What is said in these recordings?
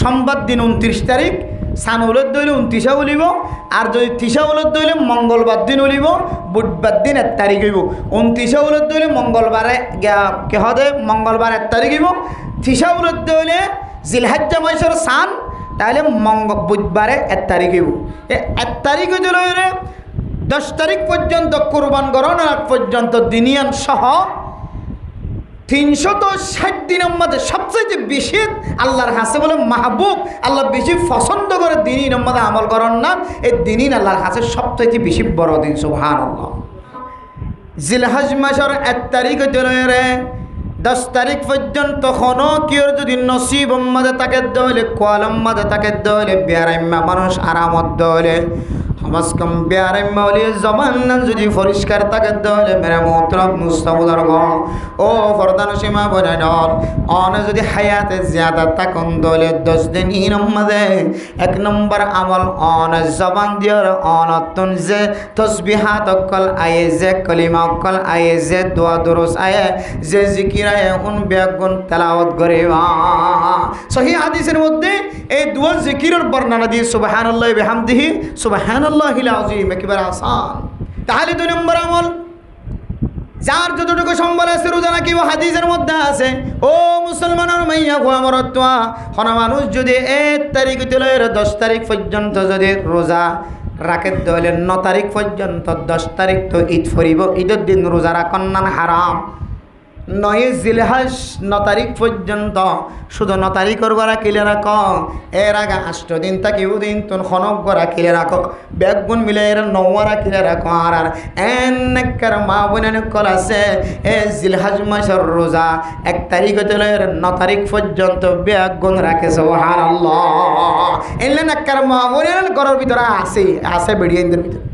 সোমবার দিন 29 তারিখ সান উলত দইলে 29 উলিব আর যদি 30 উলত দইলে মঙ্গলবার দিন উলিব বুধবার দিন 1 তারিখ হইব 29 উলত দইলে মঙ্গলবারে কে হবে মঙ্গলবার 1 তারিখ হইব 30 উলত দইলে জিলহজ্জা মাসের সান তাহলে বুধবারে 1 তারিখ হইব 1 তারিখ হইলে 10 তারিখ পর্যন্ত কুরবান গণনার আগ পর্যন্ত দিনিয়ান সহ 360 দিনের মধ্যে সবচেয়ে বেশি আল্লাহর কাছে বলে মাহবুব আল্লাহ বেশি পছন্দ করে দিনের মধ্যে আমল করেন না এই দিন আল্লাহর কাছে সবচেয়ে বেশি বড় দিন সুবহানাল্লাহ। জিলহজ মাসের 1 তারিখ হইলে 10 তারিখ পর্যন্ত কোনো কেউ যদি নসিব মধ্যে তাকে দলে কোয়ালম মধ্যে তাকে দলে বেয়ারাইম্মা মানুষ আরামত দলে হামাসকম বেয়ারাইম্মা বলে জবান যদি পরিষ্কার তাকে দলে মেরে মোহতরম মুস্তাফুদার গ ও ফরদান সীমা বনে নল অন যদি হায়াতে জিয়াদা তাকন দলে 10 দিন মধ্যে 1 নম্বর আমল অন জবান দিয়ার অনতন যে তসবিহাত অকল আয়ে যে কলিমা অকল আয়ে যে দোয়া দুরুস আয়ে যে জিকির উন বেগুন তেলাওয়াত করে সহিহ হাদিসের মধ্যে এই দুয়া জিকিরের বর্ণনা দিয়ে সুবহানাল্লাহি বিহামদিহি সুবহানাল্লাহিল আযীম একেবারে আসান। তাহলে 2 নম্বর আমল যার যতটুকু সম্বল আছে রোজা রাখিব হাদিসের মধ্যে আছে ও মুসলমানের মাইয়া গো আমার তোয়া কোন মানুষ যদি 1 তারিখ থেকে 10 তারিখ পর্যন্ত যদি রোজা রাখে দলে 9 তারিখ পর্যন্ত 10 তারিখ তো ঈদ ফরিব ঈদের দিন রোজা রাখন না হারাম 9 জিলহজ 9 তারিখ পর্যন্ত শুধু 9 তারিখের গড়া কিলে রাখো এর আগে 8 দিন থাকিও দিন তোর খনক গড়া কিলে রাখো বেগুন মিলে এর 9 কিলে রাখো আর এনেকার মা বোনের কল আছে এ জিলহজ মাসের রোজা 1 তারিখ হতে 9 তারিখ পর্যন্ত বেগুন রাখে সুবহানাল্লাহ এলে নেকার মা বোনের ঘরের ভিতরে আছে বেড়িয়েদের ভিতরে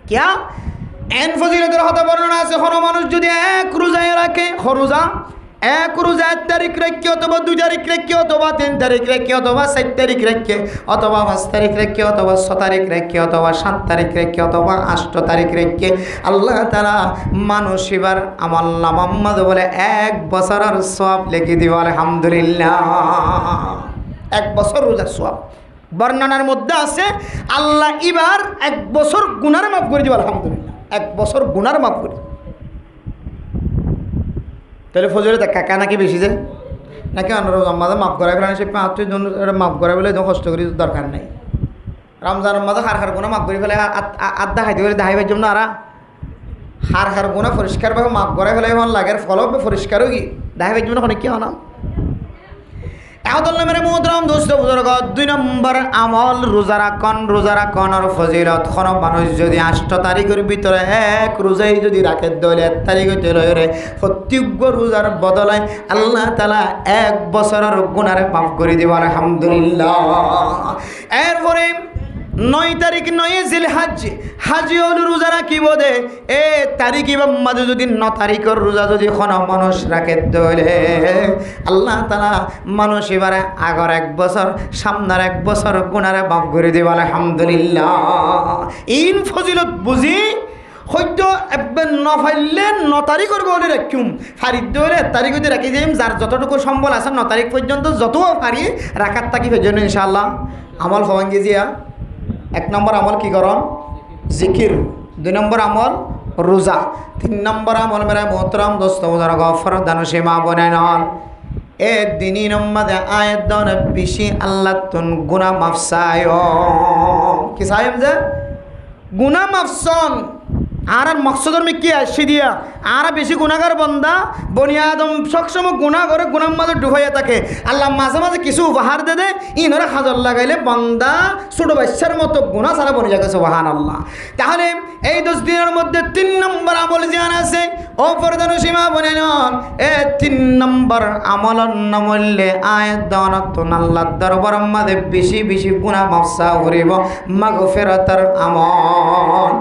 কিয়া এন ফজিলতের হতে বর্ণনা আছে কোনো মানুষ যদি 1 রোজায় রাখে রোজা 1 রোজা 1 তারিখ রেখে অথবা 2 তারিখ রেখে অথবা 3 তারিখ রেখে অথবা 4 তারিখ রেখে অথবা 5 তারিখ রেখে অথবা 6 তারিখ রেখে অথবা 7 তারিখ রেখে অথবা 8 তারিখ রেখে আল্লাহ তাআলা মানুষ এবার আমল নামা বলে 1 বছরের সওয়াব লিখে দিব আলহামদুলিল্লাহ 1 বছর রোজার সওয়াব বর্ণনার মধ্যে আছে আল্লাহ এবার 1 বছর গুনাহ মাফ করে দিব আলহামদুলিল্লাহ 1 বছর গুনার মাফ করি তাহলে ফজরে কাকা নাকি বেশি যায় নাকি আমাদের মাফ করাই ফেলে সে মাফ করাই বলে কষ্ট করি দরকার নাই রমজানের মধ্যে হার গুণা মাফ করে ফেলে আড্ডা খাইতে গেলে দেখাইবার জন্য আর হার গুণা পরিষ্কারভাবে মাফ করাই ফেলে এমন লাগে ফল পরিষ্কার কি দেখাইবার জন্য অনেক কি হয় না মেরে মোহতরম দোস্ত বুজুর্গ 2 নম্বর আমল রোজা রাখনের ফজিলত কোন মানুষ যদি 8 তারিখের ভিতরে 1 রোজাই যদি রাখে দলে 1 তারিখ হইতে লয়রে প্রত্যেক রোজার বদলায় আল্লাহ তাআলা 1 বছরের গুনাহ মাফ করে দিব আলহামদুলিল্লাহ। এরপরে 9 তারিখ 9 জিলহজ হাজি হল রোজা রাখিব দে এ তারিখ এবং মাঝে যদি 9 তারিখের রোজা যদি কোন মানুষ রাখে দলে আল্লাহ তাআলা মানুষ এবারে আগর 1 বছর সামনের 1 বছর গুনারে মাফ করে দিব আলহামদুলিল্লাহ। ইন ফজিলত বুঝি হয়তো একবার নফাইলে 9 তারিখের গলে রাখুম ফারিদ দলে 1 তারিখ হইতে রাখি যাইম যার যতটুকু সম্বল আছে 9 তারিখ পর্যন্ত যত পারি রাখার থাকি জন্য ইনশাআল্লাহ আমল হওয়ান গিয়া 1 নম্বর আমল কি করন জিকির 2 নম্বর আমল রোজা 3 নম্বর আমল মেরা মোহতরম দোস্ত বুজুর্গ গফর দানসে মা বনে নন এ দিনই নম্বর আয়াত দন বেশি আল্লাহ তুন গুনাহ মাফ চায় কি চাইম যে গুনাহ মাফ চান আর মকসদর মে কি আসি দিয়া আর বেশি গুনাহগার বান্দা বনি আদম সবসময় গুনাহ করে গুনার মাঝে ডুবাইয়া থাকে আল্লাহ মাঝে মাঝে কিছু উপহার দে দে ইনরে হাজার লাগাইলে বান্দা ছোট বাচ্চার মতো গুনাহ সারা বনি যাবে সুবহানাল্লাহ। তাহলে এই 10 দিনের মধ্যে 3 নম্বর আমল জান আছে ও ফরদান সীমা বনে নন এ 3 নম্বর আমল নমলে আয়াত দানাতুন আল্লাহর দরবারের মাঝে বেশি বেশি গুনাহ মাফ চা করিব মাগফিরাতের আমল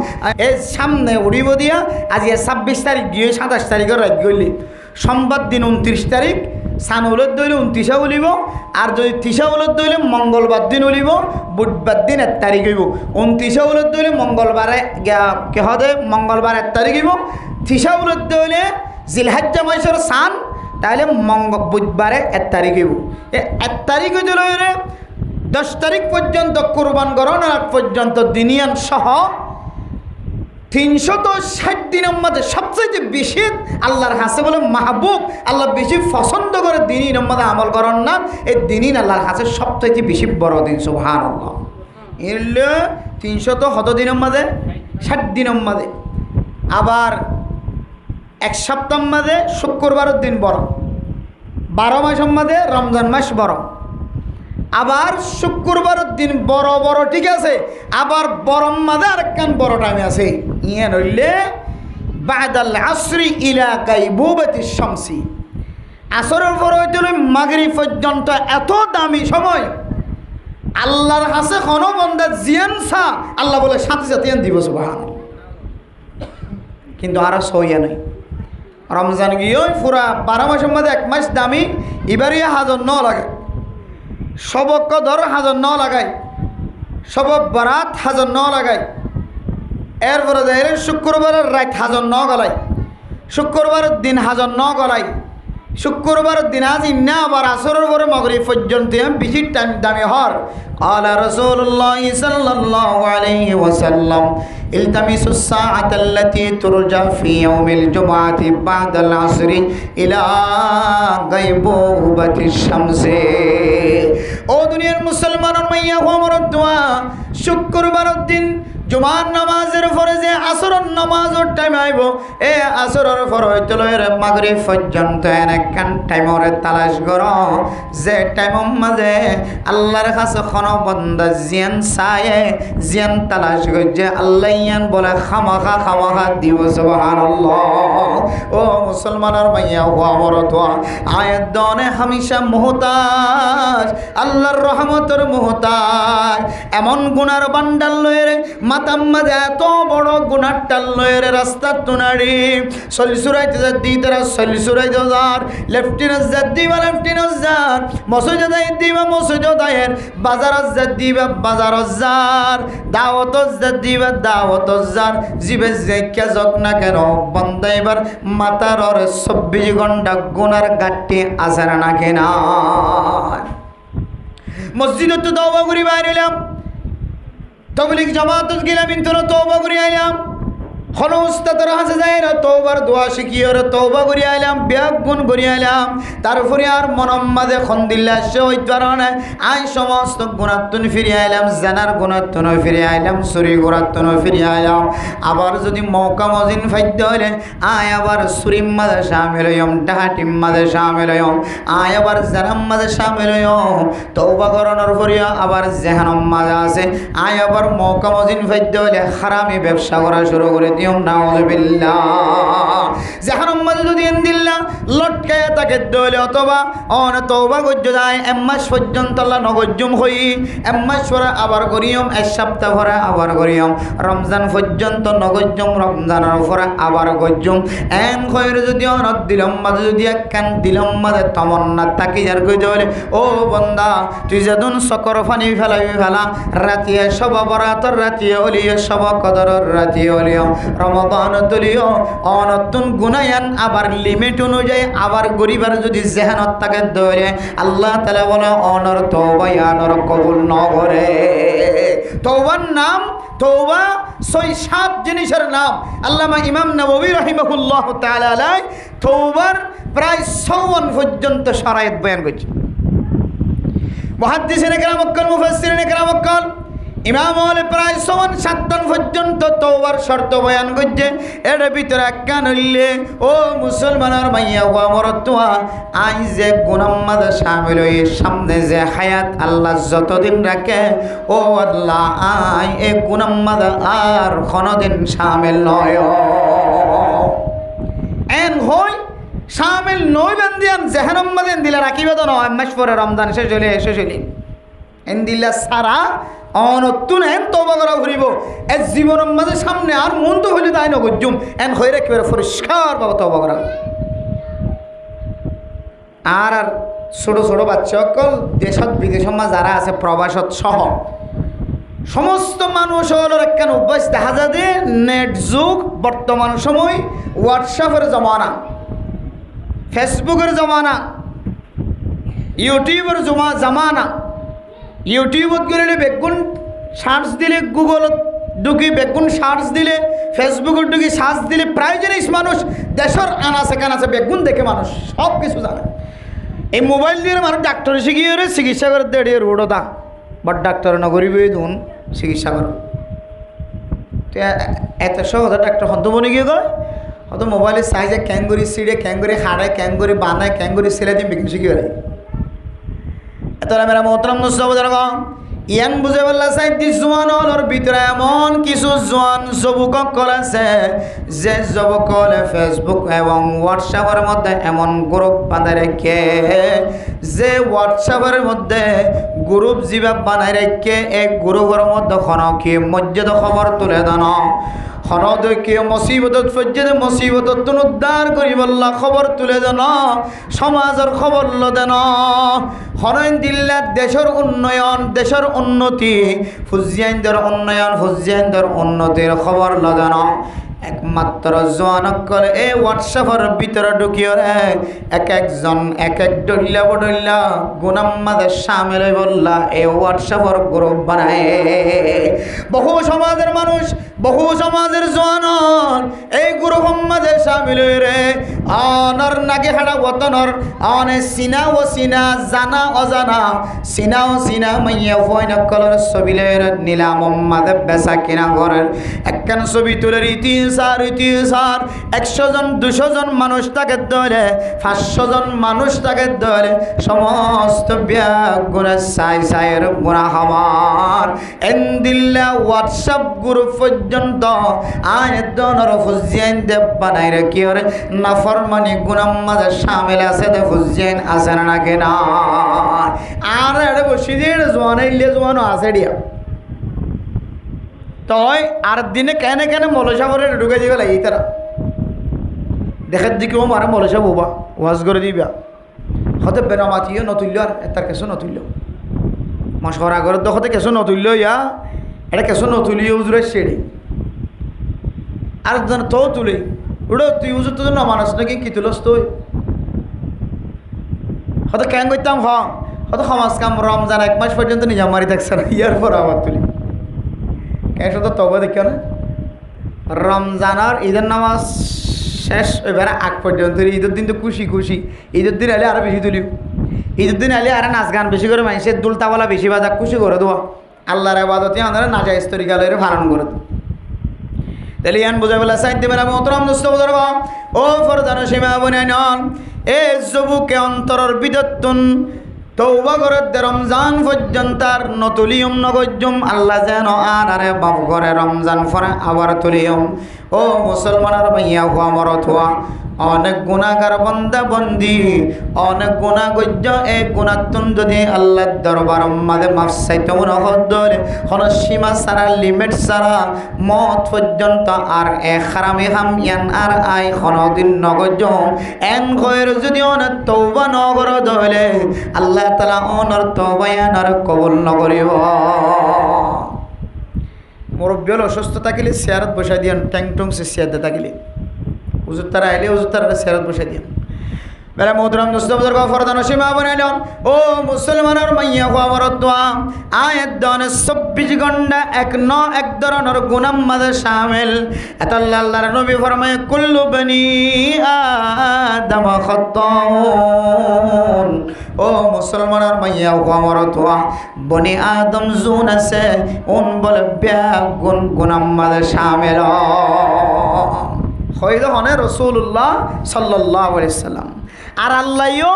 এই সামনে উড়িব দিয়া আজকে 26 তারিখ গিয়ে 27 তারিখের রাত গলি সোমবার দিন 29 তারিখ সান উলত দইলে 29 উলিব আর যদি 30 উলত দইলে মঙ্গলবার দিন উলিব বুধবার দিন 1 তারিখ হইব 29 উলত দইলে মঙ্গলবারে কে হবে মঙ্গলবার 1 তারিখ হইব 30 উলত দইলে জিলহজ্জা মাসের সান তাহলে বুধবারে 1 তারিখ হইব 1 তারিখ হইতে 10 তারিখ পর্যন্ত কুরবান গণনার আগ পর্যন্ত দিনিয়ান সহ 360 দিনের মধ্যে সবচেয়ে বেশি আল্লাহর কাছে বলে মাহবুব, আল্লাহ বেশি পছন্দ করে দিনের মধ্যে আমল করেন না, এই দিন আল্লাহর কাছে সবচেয়ে বেশি বড় দিন। সুবহানাল্লাহ। এল 300 দিনের মধ্যে 60 দিনের মধ্যে, আবার এক সপ্তাহের মধ্যে শুক্রবারের দিন বড়, 12 মাসের মধ্যে রমজান মাস বড়, আবার শুক্রবারের দিন বড় বড়, ঠিক আছে, আবার বড় মাঝে আরেকখান বড় টাইম আছে, ইয়ে নইলে বাদাল আসরি ইলা গায়বুবাতিশ শামসি, আসরের পর হইতে মাগরিব পর্যন্ত এত দামি সময় আল্লাহর কাছে কোনো বান্দা জিয়ান সা আল্লাহ বলে সাথে সাথে দিব। সুবহানাল্লাহ। কিন্তু আর সইয়া নাই, রমজান গিয়ে পুরা 12 মাসের মধ্যে 1 মাস দামি, এবারে হাজার ন লাগে, সব কদর হাজার ন লাগায়, সব বরাত হাজার ন লাগায়, এরপরে দেখে শুক্রবারের রাত হাজার ন গলায়, শুক্রবারের দিন হাজার ন গলায়, শুক্রবারের দিন আজ ইন্না আবার আসরের পরে মাগরিব পর্যন্ত বেশি টাইম দামি হর। قال رسول الله صلى الله عليه وسلم التمسوا الساعة التي ترجى في يوم الجمعة بعد العصر إلى غيبوبة الشمس। ও দুনিয়ার মুসলমানের মাইয়া আমার দোয়া, শুক্রবারের দিন জুমার নামাজের পরে যে আসরের নামাজের টাইম আইব, এ আসরের পরে হইতে লইরে মাগরিব পর্যন্ত একখান টাইমর তালাশ করো, যে টাইমের মাঝে আল্লাহর কাছে কোনো বান্দা জিয়ান চায়, জিয়ান তালাশ করছে, আল্লাহ ইয়ান বলে খামাখা খামাখা দিব। সুবহানাল্লাহ। ও মুসলমানের মাইয়া ও আমার দোয়া, আয়াত দনে হামেশা মুহতাজ, আল্লাহর রহমতের মুহতাজ, এমন গুনার বান্ডাল লইরে মাতাম মাঝে এত বড় গুনার টাল লইরে রাস্তা তুনারি সলিসুরাইতে যাদি তারা সলিসুরাইতে যার, লেফটেন্যান্ট যাদি বা লেফটেন্যান্ট যার, মসজিদে যাইদি বা মসজিদে দায়ের, বাজারত যাদি বা বাজারত যার, দাওয়াতত যাদি বা দাওয়াতত যার, জিবে যাইকা যাক না কেন বান্দা এবার মাতার 24 ঘন্টা গুনার গাঠি আছে না কেনা। মসজিদে তো তওবা করি বাইরে এলাম, তবলিগ জামাতত গেলাম, কিন্তু তওবা করি আইলাম, হলো উস্তাদের হাতে যাই না তওবার দোয়া শিখিয়ে তওবা করি আইলাম, ব্যাগ গুণ করি আইলাম, তারপরে আর মনম মাঝে খন্দিল্লা সে ওই ধরনের আই সমস্ত গুণাত্তন ফিরে আইলাম, জানার গুণাত্তন ফিরে আইলাম, চুরি গুণাত্তন ফিরে আইলাম। আবার যদি মৌকা মজিন ফাইদ্য হইলে আয় আবার চুরির মাঝে সামিল হইম, ডাহাটির মাঝে সামিল হইম, আয় আবার জানাম মাঝে সামিল হইম, তওবা করানোর পরে আবার জেহানম মাঝে আছে, আয় আবার মৌকা মজিন ফাইদ্য হইলে হারামি ব্যবসা করা শুরু করে দিও। নাউযুবিল্লাহ। জাহান্নাম মাঝে যদি এন্দিল্লা লটকায়া তাকে দইলে অথবা অন তওবা করতে যায়, 1 মাস পর্যন্ত আল্লাহ নগজ্জুম হই, 1 মাস পরে আবার করিয়ম, 1 সপ্তাহ পরে আবার করিয়ম, রমজান পর্যন্ত নগজ্জুম, রমজানের পরে আবার গজ্জুম, এন খয়ের যদি অনত দিলম মাঝে যদি একখান দিলম মাঝে তমন্না তাকি যার কইতে বলে, ও বন্দা তুই যেদিন চকর পানি ফেলাবি ফেলা, রাতিয়ে সব বরাতর রাতিয়ে অলিয়ে সব কদরের রাতিয়ে অলিয়, রমাদান তুলিও অনতুন গুনায়ান আবার লিমিট অনুযায়ী আবার গরিবার যদি জেহানত তাকে ধরে আল্লাহ তাআলা বলে অনর তওবা ইয়ানর কবুল ন করে। তওবার নাম তওবা 6-7 জিনিসের নাম আল্লামা ইমাম নববী রাহিমাহুল্লাহ তাআলা আলাই তওবার প্রায় 54 পর্যন্ত শরায়েত বয়ান করেছে। মুহাদ্দিসিনে কেরাম ওয়াক্কাল মুফাসসিরিনে কেরাম ওয়াক্কাল ইমাম হলে প্রায় 57 পর্যন্ত তওবার শর্ত বয়ান করছে। এর ভিতরে একখান হইলে ও মুসলমানের মাইয়া ও আমার তোয়া আই যে গুনাহ মাঝে শামিল হয়ে সামনে যে হায়াত আল্লাহ যতদিন রাখে, ও আল্লাহ আই এ গুনাহ মাঝে আর কোনদিন শামিল নয়। এন হই শামিল নই বান্দিয়ান জাহান্নাম মাঝে দিলা রাখিবে তো নয়, মাস পরে রমজান শেষ হলে এন দিলা সারা অনতুন এন তওবা করা ঘুরিব এ জীবনের মাঝে সামনে আর মন তো হইলে তাই নগজ্জুম এন হইরে একেবারে পরিষ্কার বাবা তওবা করা। আর আর ছোট ছোট বাচ্চা সকল দেশত বিদেশত মা যারা আছে প্রবাসত সহ সমস্ত মানুষ হল একখান অভ্যাস দেখা যায় যে নেট যুগ, বর্তমান সময় হোয়াটসঅ্যাপের জমানা, ফেসবুকের জমানা, ইউটিউবের জমানা, ইউটিউবত গেলে বেগুন সার্চ দিলে, গুগলত ঢুকি বেগুন সার্চ দিলে, ফেসবুকত ঢুকি সার্চ দিলে প্রায় জিনিস মানুষ দেশের আনাচে কানাচে বেগুন দেখে মানুষ সব কিছু জানে। এই মোবাইল দিয়ে মানুষ ডাক্তার শিখিয়ে চিকিৎসা করে দেড়িয়ে রোডতা বাট ডাক্তার নগরীবে ধুন চিকিৎসা করে। তো এত সহজ ডাক্তার হন্ত বনে গিয়ে গয় হয়তো মোবাইলে সাইজে ক্যাঙ্গুরি সিঁড়ে ক্যাঙ্গুরি হাড়ে ক্যাঙ্গুরি বানায় ক্যাঙ্গুরি সেলে দিয়ে বিক্রি শিখে বেড়ায়। এত মেরা মোহতরম মুস্তাফা ইয়ান বুঝে বললা সাইন্টিস জোয়ান হলোর ভিতরে এমন কিছু জোয়ান যুবক আছে যে যুবকলে ফেসবুক এবং হোয়াটসঅ্যাপের মধ্যে এমন গ্রুপ বানায় রেখে, যে হোয়াটসঅ্যাপের মধ্যে গ্রুপ যেভাবে বানায় রেখে এই গ্রুপের মধ্যে কি মসজিদ খবর তুলে দানো হরদকে মুসিবত ফজ্জে মুসিবত উদ্ধার করি বললা খবর তুলে দেন, সমাজের খবর দেন, হরইন দিল্লার দেশের উন্নয়ন দেশের উন্নতি, ফুজিয়াইনদের উন্নয়ন ফুজিয়াইনদের উন্নতির খবর দেন। একমাত্র জোয়ানক করে এই হোয়াটসঅ্যাপের ভিতরে ঢুকিয়ে এক একজন এক এক ডল্লা বডল্লা গুনাম্মাদের সামিল হয়ে বললা এই হোয়াটসঅ্যাপের গ্রুপ বানায়। বহু সমাজের মানুষ বহু সমাজের জোয়ান এই গ্রুপের মাঝে সামিল হয়ে রে অনর নাগে হাড়া ওতনর অনে সিনা ও সিনা জানা অজানা সিনা ও সিনা মাইয়া ফয়না কলর ছবিলের নিলাম মাদে বেচা কিনা করেন। একখান ছবি তুলে ইতিহাস 100 জন 200 জন মানুষ তাকে ধরে 500 জন মানুষ তাকে ধরে সমস্ত ব্যাগ গুণা সাইয়ের গুণা হওয়ার এন্দিল্লা হোয়াটসঅ্যাপ গ্রুপ পর্যন্ত আয়তনর ফুজিয়াইন দেব বানাই রেখে ওরে নাফরমানি গুনার মাঝে সামিল আছে দে ফুজিয়াইন আছে না কেনা আর এটা বসি দিয়ে জোয়ান ইলে জোয়ানও আছে দিয়া তই আর দিনে কেন কেন মলসা করে ঢুকে যাবে লাগে তারা দেখার দিকেও মারে মলসা বোবা ওয়াজ করে দিবা হতে বেনামাতিও নতুল্য আর তার কেসো নতুল্য মশর আগরের দখতে কেসো নতুল্য ইয়া এটা কেসো নতুলিও উজুরে সেড়ে আর জন তো তুলে ওটা তুই উজুর তো না মানুষ নাকি কি তুলস তুই হয়তো কেন করতাম হয়তো সমাজ কাম রমজান 1 মাস পর্যন্ত নিজা মারি থাকছে না ইয়ার পর আবার তুলি কেন শুধু তবে দেখ না রমজানের ঈদের নামাজ শেষ এবারে আগ পর্যন্ত ঈদের দিন তো খুশি খুশি ঈদের দিন এলে আরো বেশি তুলিও ঈদের দিন এলে আরো নাচ গান বেশি করে মানুষের দুলতাওয়ালা বেশি বাজা খুশি করে দেওয়া আল্লাহর ইবাদতে আমাদের নাজায়েজ তরিকালের পালন করে দেবো। তাহলে ইয়ান বোঝা বেলা সাইড দেবেন মোহতরম দোস্ত বুজুর্গ ও ফরদান সীমা বনায়ন এ যুবকে অন্তরের বিদত্তুন তওবা করে রমজান পর্যন্ত আর নতুলিয়ম নগজুম আল্লাহ যেন আর আরে বাপ করে রমজান পরে আবার তুলিয়ম। ও মুসলমানের ভাইয়া হুয়া মরত হুয়া অনেক গুণাগার বন্দা বন্দি অনেক গুণা গজ্য এই গুণাতুন যদি আল্লাহর দরবার মাঝে মাফ চাইতে মনে হদরে কোন সীমা ছাড়া লিমিট ছাড়া মত পর্যন্ত আর এক হারামি হাম ইয়ান আর আই কোনদিন নগজ এন কইর যদি অনেক তওবা নগর দলে আল্লাহ তাআলা অনর তওবা আর কবুল নকরিব। মুরব্বিল অসুস্থ থাকিলে চেয়ারত বসাই দিয়ান ট্যাং টং সে চেয়ার দে থাকিলে হুজুর তারা আইলে হুজুর তারা চেয়ারত বসাই দিয়ান বেলা মোহতরম দোস্ত বুজুর্গ ফরদান সীমা বনাইলেন ও মুসলমানের মাইয়া হওয়া মরদোয়া আয়াত দনে 24 ঘন্টা এক ধরনের গুনাহ মাঝে শামিল। এত আল্লাহর নবী ফরমায় কুল্লু বনি আদম খাত্তাউন ও মুসলমানের মাইয়া হওয়া মরদোয়া বনি আদম জুন আছে উন বলে ব্যাগুন গুনাহ মাঝে শামিল হইল হনে রাসূলুল্লাহ সাল্লাল্লাহু আলাইহি সাল্লাম আর আল্লাহও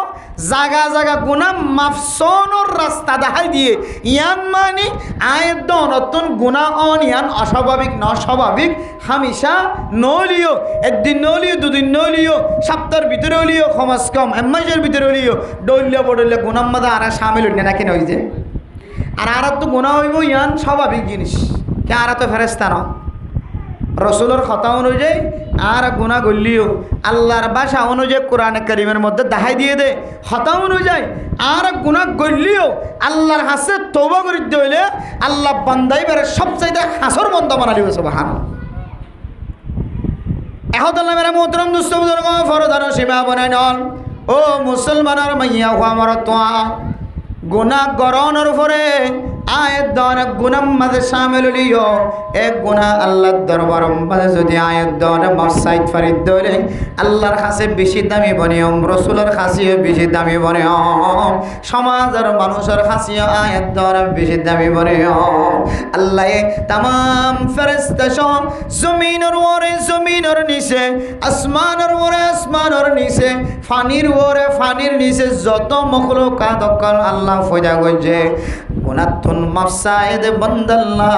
জাগা জাগা গুনা মাফসনের রাস্তা দেখাই দিয়ে ইয়ান মানে আয়ত নতুন গুনা অন ইয়ান অস্বাভাবিক না স্বাভাবিক হামেশা নলিও একদিন নলিও দুদিন নলিও সপ্তাহের ভিতরে হলিও কমাস কম মাসের ভিতরে হলিও ডলিয়া বডলিয়া গুনার মধ্যে আর সামিল হইলে না কেন হই যে আর তো গুণা হইব ইয়ান স্বাভাবিক জিনিস কে আর তো ফেরেস্তা না রসুলের কথা অনুযায়ী আর গুণা করলিও আল্লাহর ভাষা অনুযায়ী কোরআনে কারিমের মধ্যে দেখাই দিয়ে দে হতা অনুযায়ী আর গুণা করলিও আল্লাহর হাসে তওবা করিতে হইলে আল্লাহ বান্দাই বেড়ে সবচাইতে হাসর বন্ধ বানালিব সুবহানাল্লাহ। এখন আল্লাহ মেরা মোহতরম দুস্থ বুজুর্গ ফরদান সীমা বনাই নন ও মুসলমানের মাইয়া হওয়া মরতোয়া গুনাহ গরনের পরে আয়াত দন গুনাহ মাঝে শামিল হলিও এক গুনাহ আল্লাহর দরবার মাঝে যদি আয়াত দন মাসাইদ ফরিদ দলে আল্লাহর কাছে বেশি দামি বনিয়ম রাসূলের কাছেও বেশি দামি বনিয়ম সমাজের মানুষের কাছেও আয়াত দন বেশি দামি বনিয়ম আল্লাহ तमाम ফেরেশতা সহ জমিনের উপরে জমিনের নিচে আসমানের উপরে আসমানের নিচে পানির উপরে পানির নিচে যত মখলুকাত আল্লাহ ফয়দা করছে গুনাতুন মাফসাইদ বান্দাল্লাহ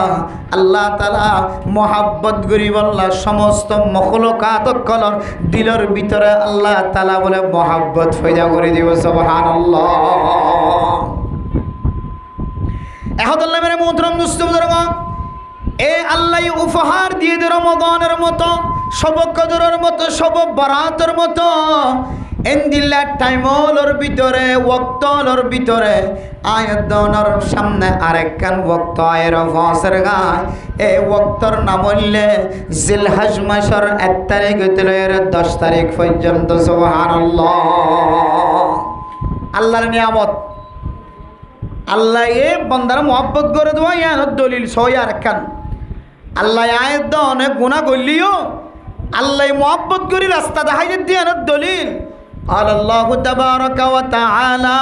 আল্লাহ তাআলা মোহাব্বত করিব আল্লাহ সমস্ত মখলুকাত কলর দিলের ভিতরে আল্লাহ তাআলা বলে মোহাব্বত ফয়দা করে দিব সুবহানাল্লাহ এহদাল্লাহ মেরে মোহতরম দোস্ত বুজুর্গ এ আল্লাহ উপহার দিয়ে দে রমাদানের মতো সব কদরের মতো সব বরাতের মতো এন্দিল্লা টাইমলর ভিতরে ওয়াক্তলর ভিতরে আয়াতনের সামনে আরেকখান ওয়াক্ত আয়ের ফসর গায় এই ওয়াক্তর নাম হইলে জিলহজ মাসের 1 তারিখ হইতে 10 তারিখ পর্যন্ত সুবহানাল্লাহ আল্লাহর নিয়ামত আল্লাহ এ বান্দার মোহাব্বত করে দেওয়া ইয়ার দলিল সই আরেকখান আল্লাহ আয়াত দাও অনেক গুনাহ করলিও আল্লাহ মোহাব্বত করি রাস্তা দেখাই দিয়ে দলিল আল্লাহ তাবারাকা ওয়া তাআলা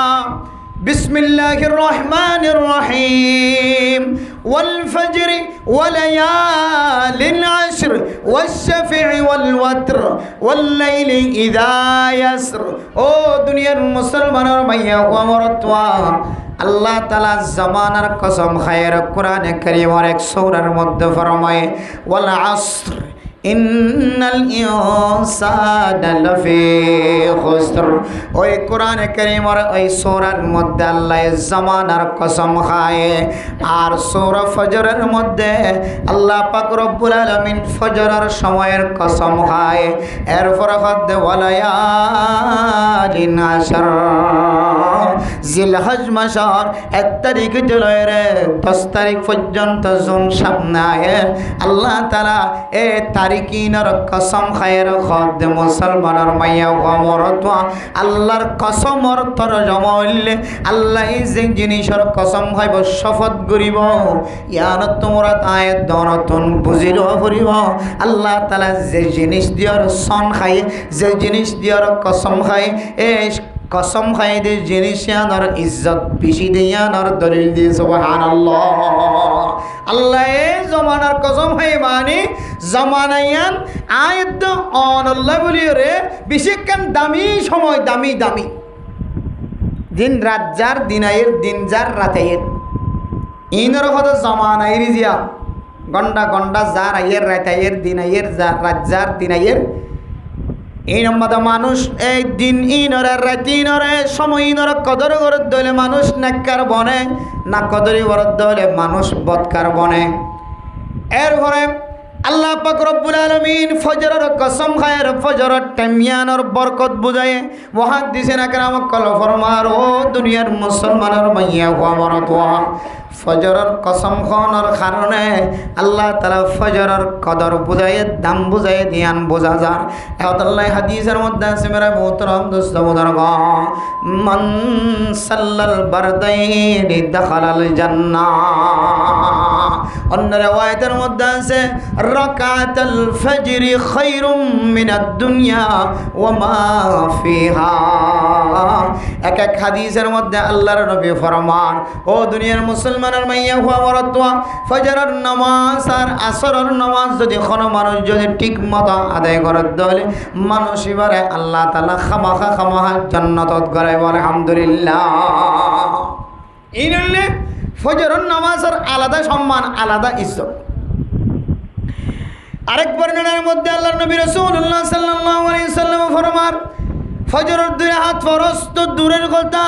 বিসমিল্লাহির রহমানির রহিম ওয়াল ফজরি ওয়া লায়ালিন আশর ওয়াশ শাফিঈ ওয়াল ওয়াতর ওয়াল লাইলি ইযা ইয়াসর ও দুনিয়ার মুসলমানের মাইয়া ওয়া মরতওয়া আল্লাহ তাআলা জামানার কসম খায়ের কোরআনে কারীমের এক সূরার মধ্যে ফরমায় ওয়াল আসর ইন্নাল ইনসানা লাফি খুসর ওই কোরআনে কারীমের ওই সূরার মধ্যে আল্লাহ জামানার কসম খায় আর সূরা ফজরের মধ্যে আল্লাহ পাক রব্বুল আলামিন ফজরের সময়ের কসম খায় এরপর হদ্দে ওয়ালায়ালিন আশর জিলহজ মাসের 1 তারিখ থেকে 10 তারিখ পর্যন্ত জুন সামনে আয়ে আল্লাহ তাআলা এ তারিকিনের কসম খায়ের খদ মুসলমানের মাইয়া ওমরত আল্লাহর কসমর তরজমা হইলে আল্লাহ যে জিনিসের কসম খাইব শপথ করিব ইয়ান তোমরা আয়াত দনতন বুঝিল করিব আল্লাহ তাআলা যে জিনিস দিয়ার সন খায় যে জিনিস দিয়ার কসম খায় এ কসম খাই দে জিনিস আনার ইজ্জত বেশি দিয়ে আনার দলিল দিয়ে সুবহানাল্লাহ আল্লাহ এ জমানার কসম খাই মানে জমানায়ান আয়াত অন আল্লাহ বলি রে বেশি কান দামি সময় দামি দামি দিন রাত যার দিনায়ের দিন যার রাতের ইনর কথা জমানায়ের জিয়া গন্ডা গন্ডা যার আয়ের রাতের দিনায়ের যার রাত যার দিনায়ের এই নম্বর মানুষ এই দিন ইনরে রাতি ইনরে সময় ইনরে কদর করত দলে মানুষ নেককার বনে না কদরি করত দলে মানুষ বদকার বনে এরপরে আল্লাহ পাক রব্বুল আলামিন ফজরের কসম খায়ের ফজরের টাইমিয়ানোর বরকত বুঝায় মুহাদ্দিসিন আকরাম কল ফরমার ও দুনিয়ার মুসলমানের মাইয়া ওয়া মরতওয়া ফজরের কসম খানোর কারণে আল্লাহ তাআলা ফজরের কদর বুঝায় দাম বুঝায় দিয়ান বোঝা যার আল্লাহ হাদিসের মধ্যে আছে মেরা মোহতরম দোস্ত বুজুর্গ মান সাল্লাল বারদাইনি দাখালাল জান্নাহ অন্য রিওয়ায়াতের মধ্যে আছে রাকাতুল ফজরি খায়রুম মিনাদ দুনিয়া ওয়া মা ফিহা এক এক হাদিসের মধ্যে আল্লাহর নবী ফরমান ও দুনিয়ার মুসলমানের মাইয়া হুয়া মরতওয়া ফজরের নামাজ আর আসরের নামাজ যদি কোনো মানুষ যদি ঠিক মতো আদায় করে দলে মানুষ এবারে আল্লাহ তাআলা খামাখা জান্নাতত গড়াইব আলহামদুলিল্লাহ এই নিলে ফজরের নামাজের আলাদা সম্মান আলাদা ইজ্জত আরেক বর্ণনার মধ্যে আল্লাহর নবী রাসূলুল্লাহ সাল্লাল্লাহু আলাইহি ওয়াসাল্লাম ফরমান ফজরের 2 রাকাত ফরজ তো দূরের কথা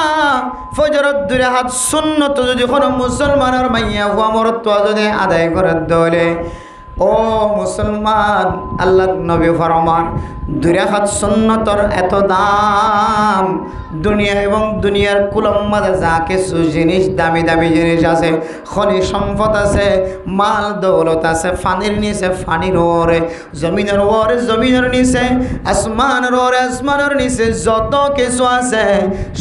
ফজরের 2 রাকাত সুন্নত যদি কোনো মুসলমানের মাইয়া হুয়া মরতওয়া যদি আদায় করে দলে ও মুসলমান আল্লাহর নবী ফরমান দুই রাকাত সুন্নতর এত দাম, দুনিয়া এবং দুনিয়ার কুলম মাঝে যা কিছু জিনিস দামি দামি জিনিস আছে, খনিজ সম্পদ আছে, মাল দৌলত আছে, ফানির নিচে ফানির ওরে, জমিনের ওরে জমিনের নিচে, আসমানের ওরে আসমানের নিচে যত কিছু আছে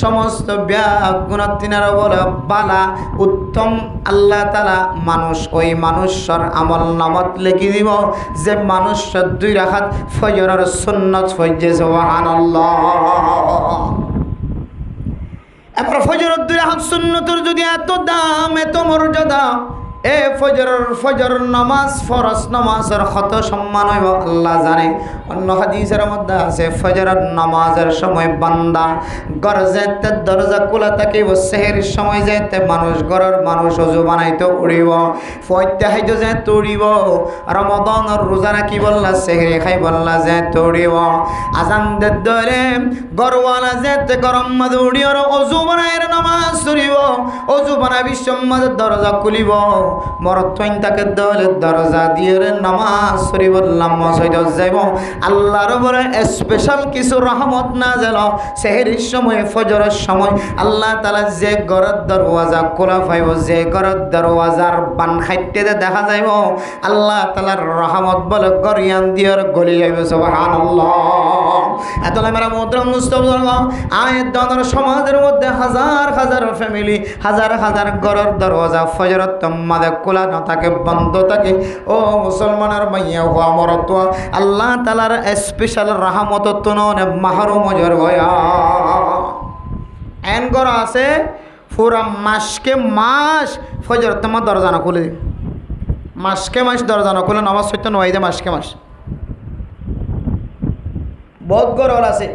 সমস্ত ব্যাগ গুণাতিনার বলে বালা উত্তম আল্লাহ তাআলা মানুষ ওই মানুষের আমল নামত লিখি দিব যে মানুষের দুই রাকাত ফজরের সুন্নত ফজে সুবহানাল্লাহ। এবার ফজরের দুই রাকাত সুন্নতের যদি এত দাম এত মর্যাদা, এ ফজর নামাজ ফরজ নামাজের কত সম্মান হইব আল্লাহ জানে। অন্য হাদিসের মধ্যে আছে ফজরের নামাজের সময় বান্দা ঘর যেতে দরজা খোলা থাকিব, সেহেরির সময় যেতে মানুষ ঘরের মানুষ ওযু বানাইতে উড়িব, ফয়তে হাইতে যেতে উড়িব, রমাদানের রোজা রাখি বললা সেহেরি খাই বললা যেতে উড়িব, আজান দে ধরে ঘরওয়ালা যেতে গরম মাঝে উড়িব, ওযু বানাইয়ের নামাজ উড়িব, ওযু বানাই বিশ্বের মাঝে দরজা খুলিব, মরত্বইন তাকে দলে দরজা দিয়ে নামাজ শরীফ বললাম মসজিদ যাইব, আল্লাহর বলে স্পেশাল কিছু রহমত না যেন সেহরির সময় ফজরের সময় আল্লাহ তাআলা যে ঘরের দরওয়াজা খোলা পাইব, যে ঘরের দরওয়াজার বান খাইতে দেখা যাইব আল্লাহ তাআলার রহমত বলে গরিয়ান দিয়ে গলি যাইব সুবহানাল্লাহ। এত মেরা মুহতারাম মুস্তাফা আয়াত দানের সমাজের মধ্যে হাজার হাজার ফ্যামিলি, হাজার হাজার ঘরের দরওয়াজা ফজরের তম্মাদে খোলা না থাকে, বন্ধ থাকে। ও মুসলমানের মাইয়া হওয়া মরত আল্লাহ তাআলার স্পেশাল রহমত তুননে মাহরুম হজর হয়া এন ঘর আছে পুরা মাসকে মাস ফজর তোমার দরজা না খুলে, মাসকে মাস দরজা না খুলে নামাজ সত্য নয় দে, মাসকে মাস বহুত গরল আছে।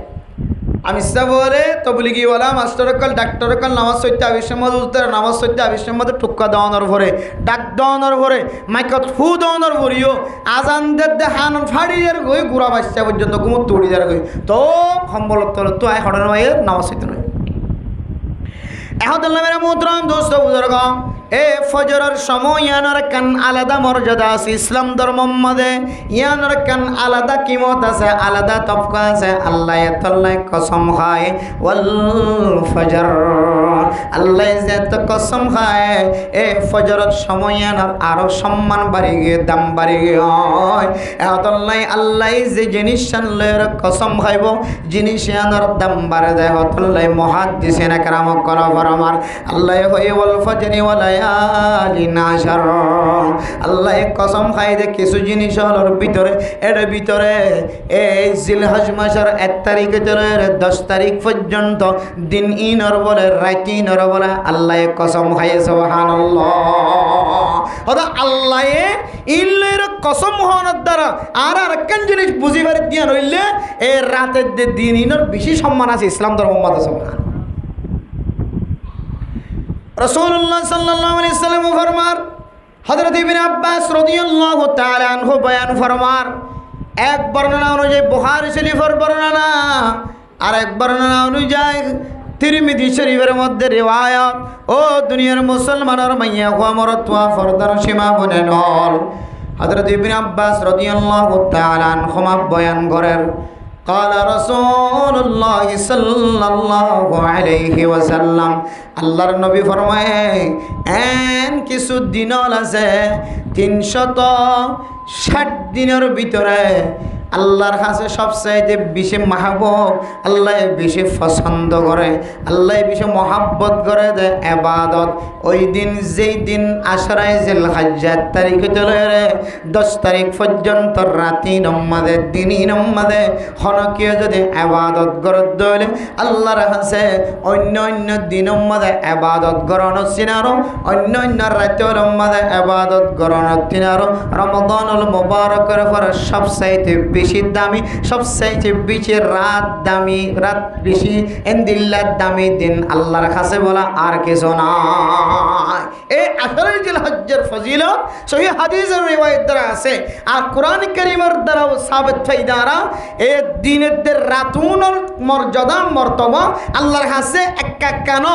আমি বলে তবলিগিওয়ালা মাস্টারকাল ডাক্তারকাল নামাজ সত্য আবিষ্যের মধ্যে উত্তরে নামাজ সত্য আবিষ্যের মধ্যে টুক্কা দেওয়ানোর ভরে, ডাক দেওয়ানোর ভরে, মাইকত ফু দেওয়ানোর ভরিও, আজান দে হান ফাড়িয়ার গই গুড়া বাচ্চা পর্যন্ত ঘুমো তুড়ি যার গই তো সম্বল তো আয় হঠাৎ মাইয়ের নামাজ সত্য নয়। এখন মেরা মুহতারাম দোস্ত বুজুর্গ, এ ফজরের সময় ইয়ানোর কান আলাদা মর্যাদা আছে ইসলাম ধর্ম মধ্যে, ইয়ানোর কান আলাদা কিমত আছে, আলাদা তফকা আছে। আল্লাহ তাআলা কসম খায় ওয়াল ফজর, আল্লাহ যে তো কসম খায় এ ফজরের সময় ইয়ানোর আরো সম্মান বাড়ি গিয়ে দাম বাড়ি গিয়ে হয়। এখন আল্লাহ যে জিনিস আল্লাহর কসম খাইব জিনিস ইয়ানোর দাম বাড়ে দেয়। হতল্লাই মুহাদ্দিসিন کرام করা আমার আল্লাহ হয়ে ওয়াল ফজরি ওয়াল আল্লাহ কসম খাই দে কিছু জিনিস হলোর ভিতরে, এর ভিতরে এই জিলহজ মাসের 1 তারিখ ধরে 10 তারিখ পর্যন্ত দিন ইনর বলে রাত ইনর বলে আল্লাহ কসম খাই সুবহানাল্লাহ। ওদা আল্লাহ ইল্লের কসম হওয়ার দ্বারা আর আরেকখান জিনিস বুঝিবার দিয়া রইলে এই রাতের দিন ইনর বেশি সম্মান আছে ইসলাম ধর্ম মধ্যে। সুবহানাল্লাহ। রাসূলুল্লাহ সাল্লাল্লাহু আলাইহি ওয়াসাল্লাম ফরমার, হযরত ইবনে আব্বাস রাদিয়াল্লাহু তাআলা আনহু বয়ান ফরমার, এক বর্ণনা অনুযায়ী বুখারী শরীফের বর্ণনা আর এক বর্ণনা অনুযায়ী তিরমিজি শরীফের মধ্যে রিওয়ায়াত। ও দুনিয়ার মুসলমানের মাইয়া হওয়া মরতওয়া ফরদার সীমা বনে নল হযরত ইবনে আব্বাস রাদিয়াল্লাহু তাআলা আনহু বয়ান করেন, قال رسول الله صلى الله عليه وسلم, আল্লাহর নবী ফরমায় এন কিছু দিন আছে 360 দিনের ভিতরে আল্লাহর কাছে সবচাইতে বেশি মাহবুব, আল্লাহ বেশি পছন্দ করে, আল্লাহ বেশি মহাব্বত করে দে ইবাদত ওই দিন, যেই দিন আশরায়ে জিলহজ্জার তারিখ ধরে 10 তারিখ পর্যন্ত রাতি নমাজে দিনই নমাজে হনকিয়ে যদি ইবাদত করত দলে আল্লাহর কাছে অন্য অন্য দিন মাঝে ইবাদত করানো সিনারো, অন্য অন্য রাতের মাঝে ইবাদত করানো সিনারো, রমাদানুল মুবারকের পর সবচাইতে বেশি দামি, সবচাইতে বেশি রাত দামি, রাত বেশি ইন্দিল্লাহ দামি দিন আল্লাহর কাছে বলা আর কিছু না। এই আশরায়ে জিলহজ্জার ফজিলত সহিহ হাদিসের রিওয়ায়াত দ্বারা আছে আর কোরআন কারীমের দ্বারা সাবিত ফায়দারা এই দিনের রাতুনের মর্যাদা মর্তবা আল্লাহর কাছে একা কেন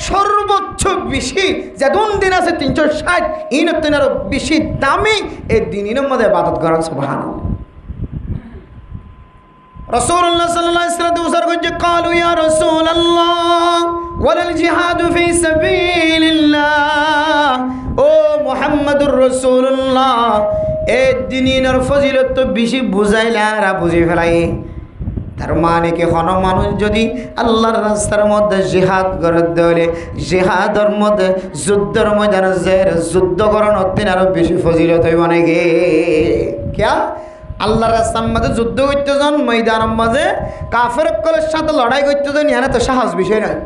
সর্বোচ্চ বেশি, যেমন দিন আছে 360 ইন তিনারও বেশি দামি এই দিনের মধ্যে ইবাদত করেন। সুবহানাল্লাহ। রাসূলুল্লাহ সাল্লাল্লাহু আলাইহি ওয়াসাল্লাম উসার কইছে ক্বালু ইয়া রাসূলুল্লাহ ওয়ালাল জিহাদু ফি সাবিলিল্লাহ। ও মুহাম্মাদুর রাসূলুল্লাহ, এই দিনের ফজিলত তো বেশি বুঝাইলা আর বুঝি ফেলাই। তার মানে কি কোনো মানুষ যদি আল্লাহর রাস্তার মধ্যে জিহাদ করে দেলে জিহাদের মধ্যে যুদ্ধের ময়দানে যে যুদ্ধ করার অত্যন্ত আরো বেশি ফজিলত হইব নাকি? ক্যা আল্লাহর রাস্তার মধ্যে যুদ্ধ করতে যান ময়দানের মাঝে কাফের কলের সাথে লড়াই করতে যান, এখানে তো সাহস বিষয় নয়।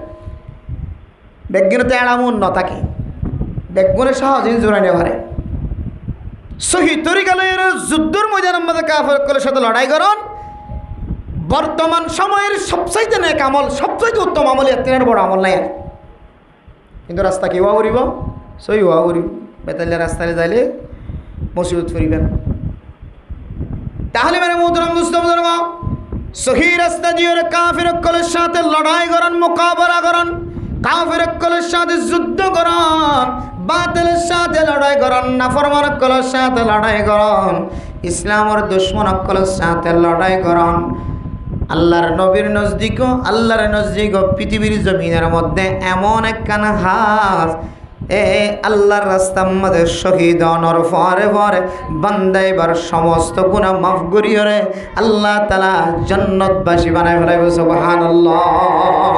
বেগুনে তো এড়ামন ন থাকে, বেগুনে সহজেই জোরাইতে পারে। সহি তরিকালের যুদ্ধের ময়দানের মধ্যে কাফের কলের সাথে লড়াই করন বর্তমান সময়ের সবচাইতে নেক আমল, সবচাইতে উত্তম আমল, এর বড় আমল নাই। কিন্তু রাস্তা কি ওয়া করিব? সহি ওয়া করিব। বেতালে রাস্তায় যাইলে মুসিবত ফুরিবেন। তাহলে মানে মোহতরম মুসলিম জনগণ, সহি রাস্তা দিয়ে কাফের কলের সাথে লড়াই করেন, মোকাবেলা করেন, কাফের কলের সাথে যুদ্ধ করেন, বাতিলের সাথে লড়াই করেন, নাফরমান কলের সাথে লড়াই করেন, ইসলামের দুশ্মন কলের সাথে লড়াই করেন। আল্লাহর নবীর নজদিকও আল্লাহর নজদিকও পৃথিবীর জমিনের মধ্যে এমন একখান হাত আল্লাহর রাস্তার মধ্যে শহীদ অনর পরে পরে বান্দাইবার সমস্ত গুনাহ মাফ করিয়রে আল্লাহ তাআলা জান্নাতবাসী বানাই ফেলাইব। সুবহানাল্লাহ।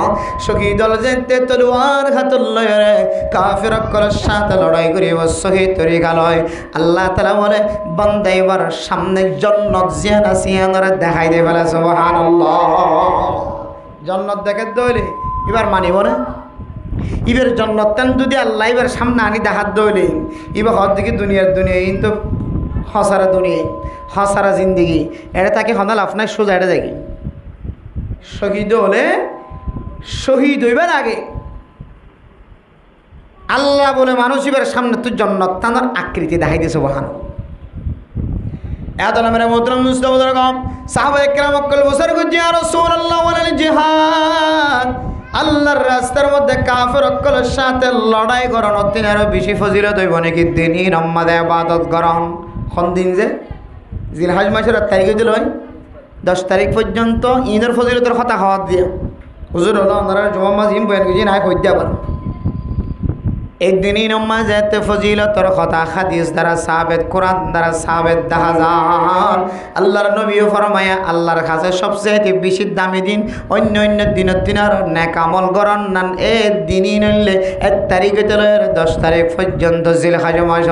শহীদ হল যেতে তলোয়ার হাত লয়রে কাফের কলের সাথে লড়াই করিব শহীদ তরিকা লয়। আল্লাহ তাআলা বলে বান্দাইবার সামনে জান্নাত জিয়ানা সিয়ানরে দেখাই দে ফেলে। সুবহানাল্লাহ। জান্নাত দেখে দইলে এবার মানিব না? ইবের জন্নতান যদি আল্লাহ এবার সামনে আনি দেখাত দইলে এবার হর দিকে দুনিয়ার কিন্তু হসারা দুনিয়া হসারা জিন্দিগি এটা তাকে হনাল আপনার সোজা এটা দেখি শহীদ হলে শহীদ হইবার আগে আল্লাহ বলে মানুষ এবার সামনে তো জন্নতানোর আকৃতি দেখাই দিয়েছে। বহান এত নামের মোহতরম মুসলিম সাহাবা একরাম অক্কল বসর গুজিয়া রাসূলুল্লাহ ওয়ালাল জিহাদ। আল্লাহর রাস্তার মধ্যে কাফের অক্কলের সাথে লড়াই করন অত্যন্ত আরো বেশি ফজিলত হইব নাকি? দিনই নম্মাদে ইবাদত করন। কোন দিন যে জিলহজ মাসের তারিখে দিল 10 তারিখ পর্যন্ত ঈদের ফজিলতের কথা খাওয়াত দিয়ে হুজুর হলো আপনারা জমা মাস ইম বয়ান কিছু নাই কই দিয়া পারেন। একদিনই নমাজেতে ফজিলতর কথা হাদিস দ্বারা সাবেত, কোরআন দ্বারা সাবেত দেখা যায়। আল্লাহর নবীও ফরমায়া আল্লাহর কাছে সবচেয়ে বেশি দামি দিন অন্য অন্য দিনের দিনের নেক আমল করন নান এ দিনই নইলে 1 তারিখ হইতে 10 তারিখ পর্যন্ত জিলহজ মাস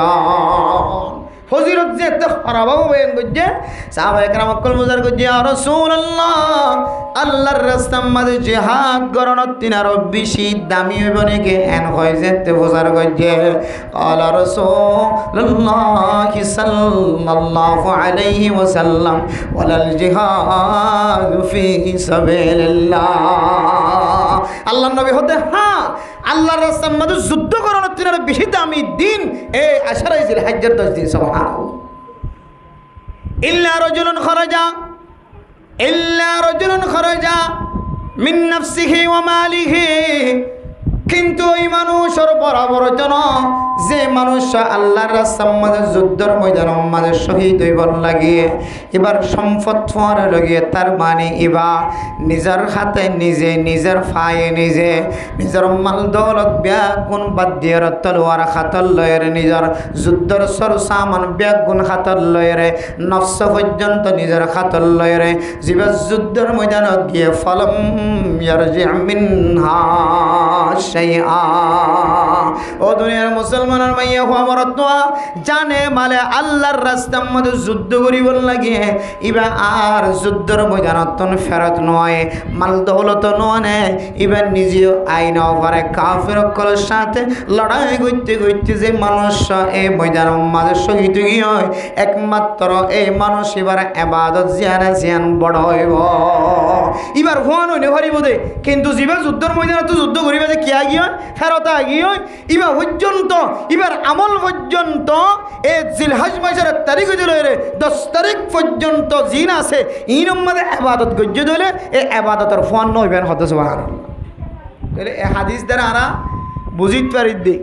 ফজিলত যে এত খারাপ বয়ান করছে সাহাবা একরাম অক্কল মুজার করছে ইয়া রাসূলুল্লাহ আল্লাহর রাস্তার মধ্যে জিহাদ করন তিন আরো বেশি দামি হইব নাকি? এন হয় যেতে বোঝার করছে ক্বালা রাসূলুল্লাহ সাল্লাল্লাহু আলাইহি ওয়াসাল্লাম ওয়ালাল জিহাদ ফি সাবিলিল্লাহ। আল্লাহর নবী হতে হ্যাঁ আল্লাহর রাস্তার মধ্যে যুদ্ধ করার তিন আরো বেশি দামি দিন এই আশারাই জিলহজ্জের 10 দিন। সুবহানাল্লাহ। ইল্লা রাজুলুন খরাজা মিন নাফসিহি ওয়া মালিহি। কিন্তু ওই মানুষের বরাবর জন যে মানুষ আল্লাহর রাস্তার মাঝে যুদ্ধের ময়দানের মাঝে শহীদ হইবার লাগিয়ে এবার সম্পদ ফোয়ার লাগিয়ে তার মানে এবার নিজের হাতে নিজে নিজের ফায়ে নিজে নিজের মাল দৌলত ব্যাগুণ বাদ দিয়ে তলোয়ার হাতর লয়ের নিজের যুদ্ধের সর সামান ব্যাগুণ হাতর লয়ের নফস পর্যন্ত নিজের হাতর লয়ের জীবে যুদ্ধের ময়দানত গিয়ে ফলম ইয়ারজি মিনহা শাইআ। ও দুনিয়ার মুসলমানের মাইয়া হওয়া মরত্বা জানে মালে আল্লাহর রাস্তার মধ্যে যুদ্ধ করিবার লাগে ইবা আর যুদ্ধের ময়দানত ফেরত নয় মাল দৌলত নয় এবার নিজেও আইন পারে কাফের কলের সাথে লড়াই করতে করতে যে মানুষ এই ময়দানের মাঝে শহীদ গিয়ে একমাত্র এই মানুষ এবার ইবাদত জিয়ানা জিয়ান বড় হইব। এবার ভুয়ান হইলে পারিব দে কিন্তু যেবার যুদ্ধের ময়দানত যুদ্ধ করিবা যে কি আগিয়ে ফেরত আগিয়ে এবার পর্যন্ত এবার আমল পর্যন্ত এই জিলহজ মাসের 1 তারিখ দিল 10 তারিখ পর্যন্ত জিন আছে ইনম মধ্যে ইবাদত গজ্জ দিলে এই ইবাদতের ফোন নইবেন হতে। সুবহানাল্লাহ। তাহলে এই হাদিস দ্বারা আমরা বুঝিতে পারি দি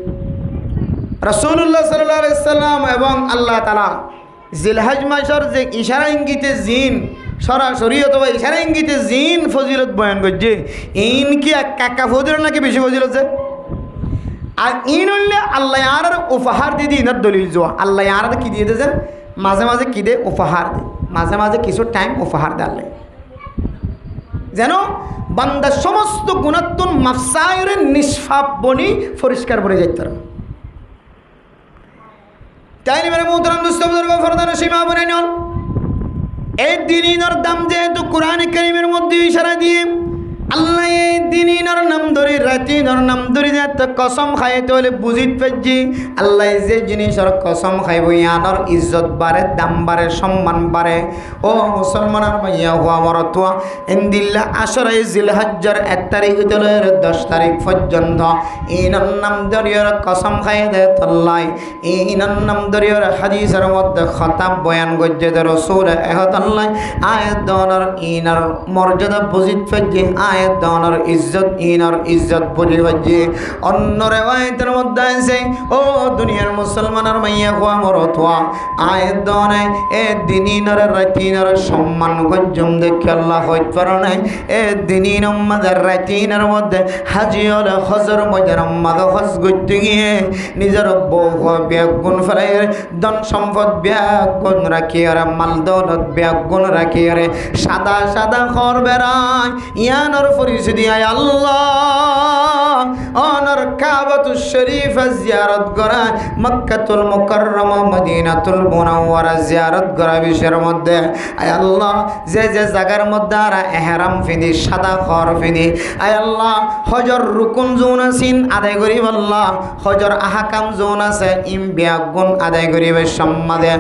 রাসূলুল্লাহ সাল্লাল্লাহু আলাইহি সাল্লাম এবং আল্লাহ তাআলা জিলহজ মাসের যে ইশারা ইঙ্গিতে জিন সরাসরি অথবা ইশারা ইঙ্গিতে জিন ফজিলত বয়ান করছে। ইন কি কাকা ফজিলত নাকি বেশি ফজিলত আছে? আর ইন হইলে আল্লাহ আর উপহার দিয়ে দিয়ে ইনার দলিল যোয়া। আল্লাহ আর কি দিয়ে দিয়েছেন? মাঝে মাঝে কি দে? উপহার দে। মাঝে মাঝে কিছু টাইম উপহার দেয় আল্লাহ, যেন বান্দার সমস্ত গুণাত্মন মাফসায়রের নিষ্পাপ বনি পরিষ্কার করে যেতে পারে। তাই মেরে মোহতারাম দুস্থ বুজুর্গ ফরদান সীমা বনে নন, এই দিনের দাম যেহেতু কোরআন কারীমের মধ্যে ইশারা দিয়ে আল্লাহ এই দিনের নাম ধরে রাতির নাম ধরে যাতে কসম খাইতে হলে বুঝিত পারছি আল্লাহ যে জিনিসের কসম খাইব ইয়ানোর ইজ্জত বাড়ে, দাম বাড়ে, সম্মান বাড়ে। ও মুসলমানের ভাইয়া হওয়া মরতুয়া ইন্দিল্লা আশরাই জিলহজ্জার 1 তারিখ হইতে 10 তারিখ পর্যন্ত ইনার নাম ধরিয়ার কসম খাই দে তল্লাই। ইনার নাম ধরিয়ার হাদিসের মধ্যে খতাব বয়ান গজ্জে দে রাসূল এহতাল্লাই আয়াত দনার ইনার মর্যাদা বুঝিত পারছি, আয়াত দনার ইজ্জত ইনার ইজ্জত বুঝি পারছি। অন্য রিওয়ায়াতের মধ্যে আছে ও দুনিয়ার মুসলমানের মাইয়া হওয়া মরতুয়া আয়াত দনে এ দিনিনার রাতিনার সম্মান গজ্জম দেখে আল্লাহ হইত পারে নাই। এ দিনিন উম্মাদের রাতিনার মধ্যে হাজিয়ল হজর মধ্যে উম্মাদ হজ করতে গিয়ে নিজের বউ ব্যাগুণ ফেলাই, ধন সম্পদ ব্যাগুণ রাখি আর মাল দৌলত ব্যাগুণ রাখি আর সাদা সাদা খর বেড়ায় ইয়ানোর পরিচিতি আয় আল্লাহ অনর কাবাতুশ শরীফ জিয়ারত করা, মক্কাতুল মুকাররমা মদিনাতুল মুনাওয়ারা জিয়ারত করা বিষয়ের মধ্যে আয় আল্লাহ যে যে জায়গার মধ্যে আর ইহরাম ফিনি সাদা খর ফিনি আয় আল্লাহ হজর রুকুন জোন আছেন আদায় করিব আল্লাহ, হজর আহকাম জোন আছে ইম ব্যাগুণ আদায় করিবে সম্মাদে।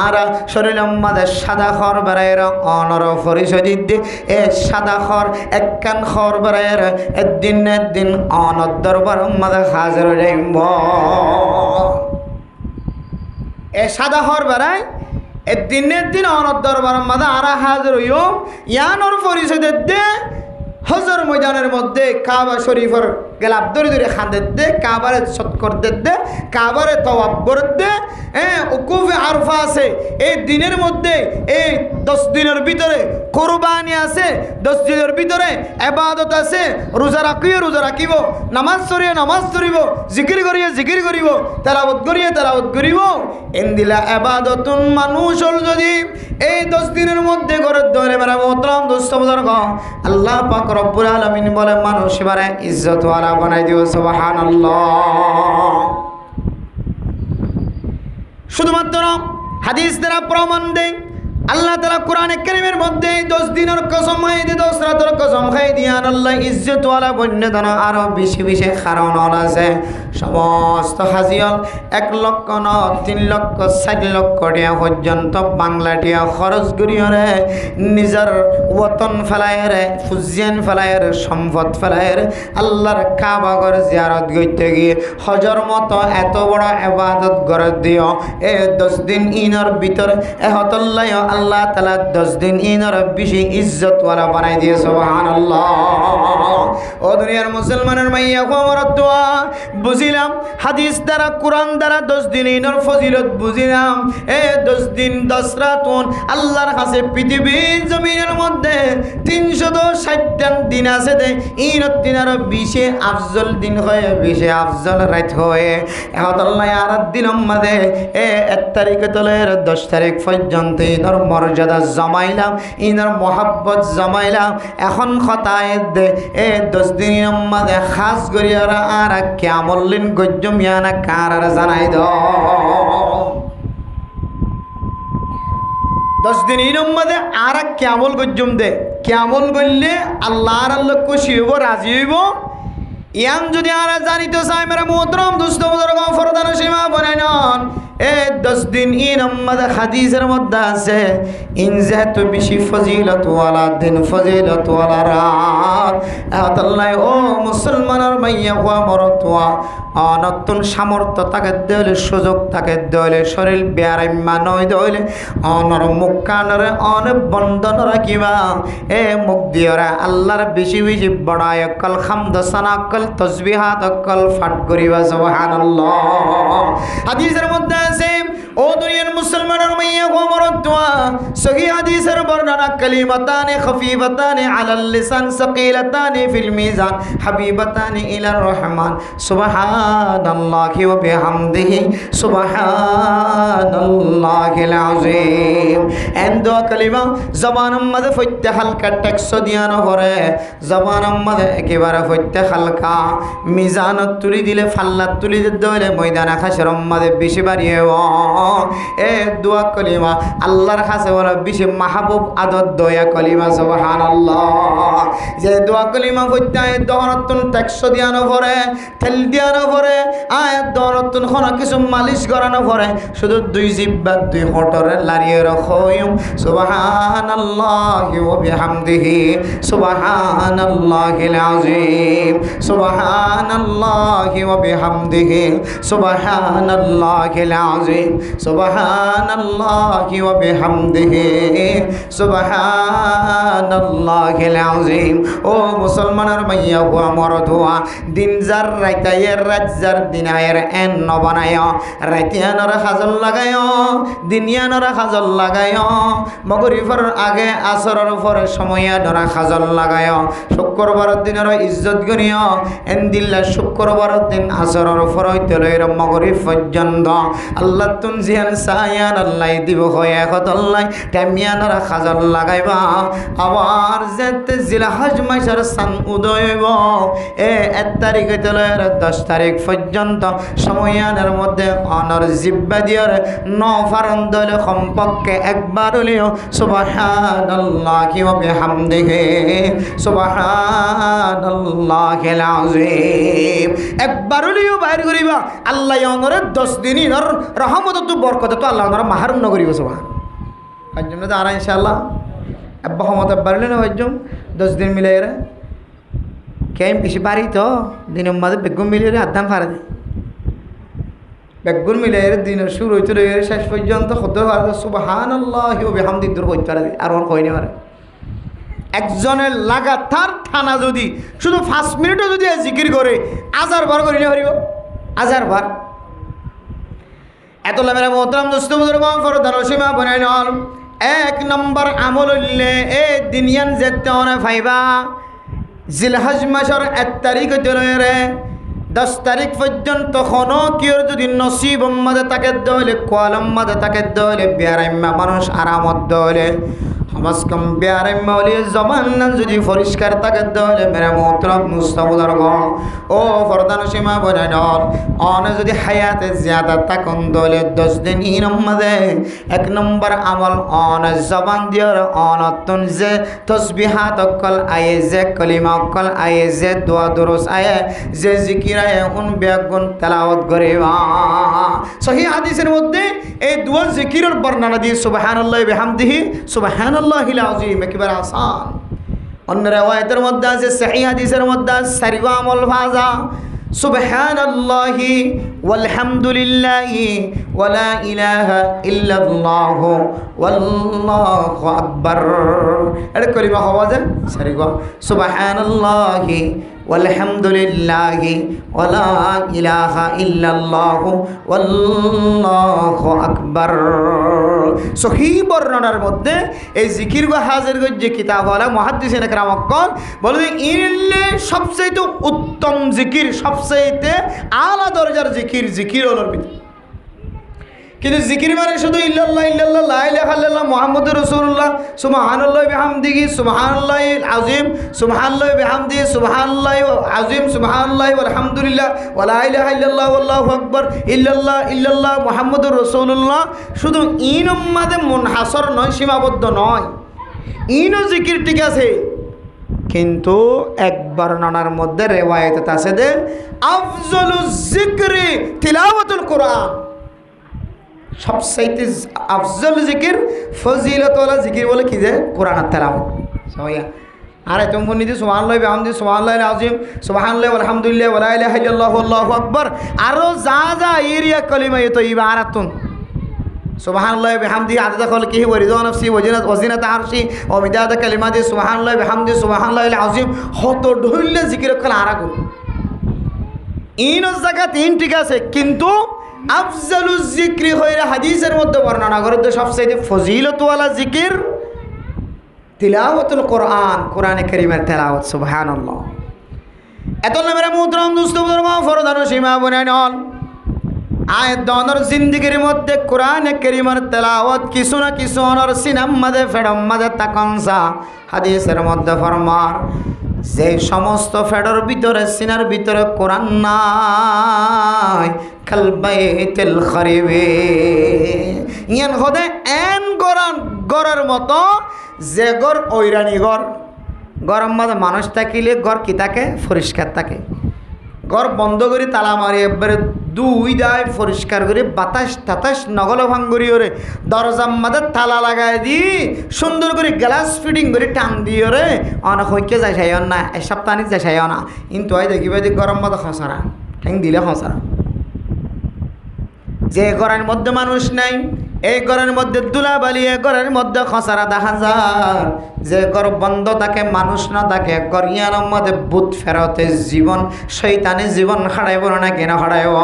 আর শরীর মাদে সাদা খর বেড়াইর অনর পরিচয় দিতে এ সাদা খর একখান খর বেড়াইর একদিন অনর দরবার মাদে হাজির যাইব। এ সাদা খর বেড়ায় দিন অনর দরবার মাদে আর হাজির হইও ইয়ানোর পরিচয় দিতে হজর ময়দানের মধ্যে কাবা শরীফের গেলাপ ধরে ধরে খাঁদের দে, কাবারে সৎকর দে, কাবারে তওয়াব করে দে। উকুফে আরফা আছে এই দিনের মধ্যে, এই 10 দিনের ভিতরে কোরবানি আছে, 10 দিনের ভিতরে ইবাদত আছে। রোজা রাখিব, নামাজ পড়িয়ে নামাজ পড়িব, জিকির করিয়ে জিকির করিব, তেলাওয়াত করিয়ে তেলাওয়াত করিব। এন্দিলা ইবাদতুন মানুষল যদি এই 10 দিনের মধ্যে করে ধরে মেরা মোহতারাম দোস্ত বুজুর্গ আল্লাহ পাক রব্বুল আলামিন বলে মানুষ এবারে ইজ্জত ওয়ালা বানাই দিও। সুবহানাল্লাহ। শুধুমাত্র হাদিস দ্বারা প্রমাণ দেয় আল্লাহ তাআলা কোরআনে কারীমের মধ্যে 10 দিনের কসম খাই দিয়ে 10 রাতের কসম খাই দিয়ে আল্লাহ ইজ্জত ওয়ালা বন্যদান আরো বেশি বেশি কারণ আছে। সমস্ত হাজিয়ল 1 লক্ষ ন 3 লক্ষ 60 লক্ষ টাকা পর্যন্ত বাংলা টাকা খরচ করিয়ে নিজের ওতন ফেলায় ফুজিয়ান ফেলায় সম্পদ ফেলায় আল্লাহর কাবা ঘর জিয়ারত করতে গিয়ে হজর মতো এত বড় ইবাদত করে দিও। এই 10 দিন ইনার ভিতরে এহতাল্লাহ আল্লাহ তাআলা 10 দিন ইনার বেশি ইজ্জত ওয়ালা বানাই দিয়ে। সুবহানাল্লাহ। ও দুনিয়ার মুসলমানের মাইয়া কোমরতুয়া বুঝিলাম হাদিস দ্বারা কোরআন দ্বারা 10 দিন ইনার ফজিলত বুঝিলাম। এই 10 দিন 10 রাতুন আল্লাহর কাছে পৃথিবীর জমিনের মধ্যে 360 দিন আছে দে ইনার দিনের বেশি আফজল দিন হয়, বেশি আফজল রাত হয়। এহতাল্লাহ আর দিন মধ্যে 1 তারিখ তলে 10 তারিখ পর্যন্ত ইনার মর্যাদা জমাইলাম, ইনার মোহাব্বত জমাইলাম। এখন খতায় দে 10 দিনের মধ্যে খাস করি আর কেমন লিন গজ্জম ইয়ানা কার জানাই দ 10 দিনের মধ্যে আর কেমন গজ্জম দে, কেমন করলে আল্লাহর খুশি হইব, রাজি হইব। ইয়াম যদি আর জানিতে চাই মেরা মোহতরম দুস্থ বুজুর্গ ফরদান সীমা বনে নন। 10 দিন ইন মধ্যে হাদিসের মধ্যে আছে ইন যেহেতু বেশি ফজিলত ওয়ালা দিন ফজিলত ওয়ালা রাত। আল্লাহ ও মুসলমানের মাইয়া হওয়া মরতুয়া নতুন সামর্থ্য তাকে দেলে, সুযোগ তাকে দেলে, শরীর ব্যায়ামা নয় দেলে অনর মুখ কানরে অনেক বন্ধন রাখিবা। মুখ দিয়রা আল্লাহর বেশি বেশি বড়ায় অকল হামদ সানা অকল তসবিহাত অকল ফাট করিবা। সুবহানাল্লাহ। হাদিসের মধ্যে আছে ও দুনিয়ার মুসলমানের মাইয়া গোমরতুয়া সহি হাদিসের বর্ণনা কালিমাতানি খফীফাতানি আলাল লিসান সাকিলাতানি ফিল মিজান হাবিবাতানি ইলার রহমান সুবহানাল্লাহি ওয়া বিহামদিহি সুবহানাল্লাহিল আযীম। এন দোয়া কালিমা জবানের মধ্যে ফইতে হালকা টেক্সট দিয়ানো পরে জবানের মধ্যে একেবারে ফইতে হালকা মিজানত তুলি দিলে ফাল্লাত তুলি দিতে হলে ময়দান আকাশের মধ্যে বেশি বাড়িয়ে এ দোয়া কলিমা আল্লাহর কাছে বলে বেশি মাহবুব আদর দয়া কলিমা সুবহানাল্লাহ। যে দোয়া কলিমা ফইতে আয়াত দহনতুন টেক্সট দিয়ানো পরে তেল দিয়ানো পরে আয়াত দহনতুন কোন কিছু মালিশ করানো পরে শুধু দুই জিহ্বা দুই হঠরে লাড়িয়ে রাখোম সুবহানাল্লাহি ওয়া বিহামদিহি সুবহানাল্লাহিল আযীম সুবহানাল্লাহি ওয়া বিহামদিহি সুবহানাল্লাহিল আযীম সুবহানাল্লাহি ওয়া বিহামদিহি সুবহানাল্লাহিল আযীম। ও মুসলমানের মাইয়া ও আমার ধোয়া দিন যার রাইতায়ের রাত যার দিনায়ের এন নবানায় রাইতিয়ানর হাজল লাগায় দিনিয়ানর হাজল লাগায় মগরিফের আগে আসরের পরে সময়া ধরা হাজল লাগায় শুক্রবার দিনের ইজ্জত গনিয় এন দিল্লা শুক্রবার দিন আসরের পর হইতে লইর মগরিব পর্যন্ত আল্লাহ তুন জিয়ান সায়ান আল্লাহ দিব হয় একতল্লাই টাইমিয়ানর হাজল লাগাইবা আবার যেতে জিলহজ মাসের সান উদয় হইব এ 1 তারিখ হইতে লইর 10 তারিখ পর্যন্ত সময়ানের মধ্যে অনর জিব্বা দিয়র নফারন দলে কমপক্ষে একবার হলেও সুবহানাল্লাহি ওয়া বিহামদিহি সুবহানাল্লাহিল আযীম একবার হলেও বাইর করিবা আল্লাহ অনরে 10 দিনের রহমত তো বরকত তো আল্লাহ অনরে মাহরুম ন করিব সুবহান আজম না আর ইনশাআল্লাহ আব্বা রহমত বাড়লে না আজম 10 দিন মিলাই রে কেন বেশি বাড়ি তো দিনের মধ্যে বেগুন মিলিয়ে আদাম ফারে দেয় বেগুন মিলে দিনের শুরু হইতে শেষ পর্যন্ত হতে পারে সুবহানাল্লাহি ওয়া বিহামদিহি দূর করতে পারে আর ওর কইনি পারে একজনের লাগাতার থানা যদি শুধু 5 মিনিটও যদি জিকির করে 1000 বার করিলে পারিব 1000 বার এত মেরা মোহতারাম দোস্ত বুজুর্গ ফরদান সীমা বনাই নল 1 নম্বর আমল হইলে এ দুনিয়ান যেতে অনে ফাইবা জিলহজ মাসের 1 তারিখ হইতে রে 10 তারিখ পর্যন্ত কোনো কিওর যদি নসিব মাঝে তাকে দলে কোয়ালম মাঝে তাকে দলে বিয়ারাইম্মা মানুষ আরামত দলে হামাসকম বিয়ারাইম্মা হলে জমান যদি পরিষ্কার তাকে দলে মেরা মোহতরম মুস্তাফুদার গ ও ফরদান সীমা বনে নল অন যদি হায়াতে জিয়াদা তাকন দলে 10 দিন ইনম মাঝে 1 নম্বর আমল অন জবান দিয়র অনতুন যে তসবিহাত অকল আয়ে যে কলিমা অকল আয়ে যে দোয়া দুরুস আয়ে যে জিকির উন বেগুন তেলাওয়াত করিবা সহিহ হাদিসের মধ্যে এই দুয়া জিকিরের বর্ণনা দিয়ে সুবহানাল্লাহি বিহামদিহি সুবহানাল্লাহিল আযীম একেবারে আসান। অন্য riwayতের মধ্যে আছে সহিহ হাদিসের মধ্যে সারিবা আমল ফাজা সুবহানাল্লাহি ওয়ালহামদুলিল্লাহি ওয়ালা ইলাহা ইল্লাল্লাহু ওয়াল্লাহু আকবার এটা কলিমা হওয়া যায় সারিবা সুবহানাল্লাহি ওয়ালহামদুলিল্লাহি ওয়ালা ইলাহা ইল্লাল্লাহু ওয়াল্লাহু আকবার। সহিহ বর্ণনার মধ্যে এই জিকির গো হাজির গো যে কিতাব ওয়ালা মুহাদ্দিসিন کرامকল বলে ইনলে সবচেয়ে উত্তম জিকির সবচেয়ে আলা দরজার জিকির হলো কিন্তু জিকির মানে শুধু ইল্লাল্লাহ ইল্লাল্লাহ লা ইলাহা ইল্লাল্লাহ মুহাম্মাদুর রাসূলুল্লাহ সুবহানাল্লাহি বিহামদিহি সুবহানাল্লাহিল আযীম সুবহানাল্লাহি বিহামদিহি সুবহানাল্লাহি আযীম সুবহানাল্লাহি ওয়ালহামদুলিল্লাহ ওয়া লা ইলাহা ইল্লাল্লাহ আল্লাহু আকবার ইল্লাল্লাহ ইল্লাল্লাহ মুহাম্মাদুর রাসূলুল্লাহ শুধু ইন উম্মাদে মুনহাসর নয় সীমাবদ্ধ নয় ইনও জিকির ঠিক আছে কিন্তু একবার নানার মধ্যে রিওয়ায়াত আছে যে আফজলুজ জিকরি তিলাওয়াতুল কোরআন সবচাইতে আফজল জিকির ফজিলতওয়ালা জিকির বলে কি যে কোরআনের তেলাওয়াত সবাইয়া আরে তুমি নিজে সুবহানাল্লাহি বিহামদিহি সুবহানাল্লাহিল আযীম সুবহানাল্লাহি ওয়ালহামদুলিল্লাহ ওয়া লা ইলাহা ইল্লাল্লাহু আল্লাহু আকবার আরো যা এরিয়া কলিমা তয়্যিবা আরাতুন সুবহানাল্লাহি বিহামদিহি আদাদা খালকিহি ওয়া রিদওয়া নাফসি ওয়া জিনাতা আরশি ওয়া মিদাদা কালিমাতি সুবহানাল্লাহি বিহামদিহি সুবহানাল্লাহিল আযীম হত ঢুললে জিকির কল আরাগু ইন জায়গা তিন ঠিক আছে কিন্তু আফজালুজ জিকরি হইরা হাদিসের মধ্যে বর্ণনা করে সবচেয়ে ফজিলতওয়ালা জিকির তিলাওয়াতুল কোরআন, কোরআনে কারীমের তেলাওয়াত, সুবহানাল্লাহ। এত নামের মুহতারাম দোস্ত বুজুর্গ ফরদান সীমা বনে নল আয়াত দনর জিন্দেগির মধ্যে কোরআনে কারীমের তেলাওয়াত কিছু না কিছু অনর সিনাম মাদে ফেডম মাদে তাকনসা হাদিসের মধ্যে ফরমার যে সমস্ত ফেডর ভিতরে সিনার ভিতরে কোরআন নাই কাল বাইতুল খরিবে ইয়ান হদে এন কোরআন গরের মতো যে গর ঐরানি গর গরম মাঝে মানুষ থাকিলে ঘর কি থাকে পরিষ্কার থাকে ঘর বন্ধ করে তালা মারি একবারে দুই দায় পরিষ্কার করে বাতাস টাতাস নগল ভাঙ্গুরি ওরে দরজার মাঝে তালা লাগাই দি সুন্দর করে গ্লাস ফিটিং করে টান দিয়ে রে অনেক হইকে যাই চাই না এক সপ্তাহ যাই চাই না কিন্তু ওই দেখিবে যে গরম মাঝে খসারা ঠ্যাং দিলে খসারা যে ঘরের মধ্যে মানুষ নাই এই ঘরের মধ্যে দুলাবালি, এই ঘরের মধ্যে খসারা দেখা যায়। যে ঘর বন্ধ থাকে মানুষ না থাকে গরিয়ার মধ্যে ভূত ফেরতে জীবন শৈতানে জীবন হারাইব না কেন হারাইব।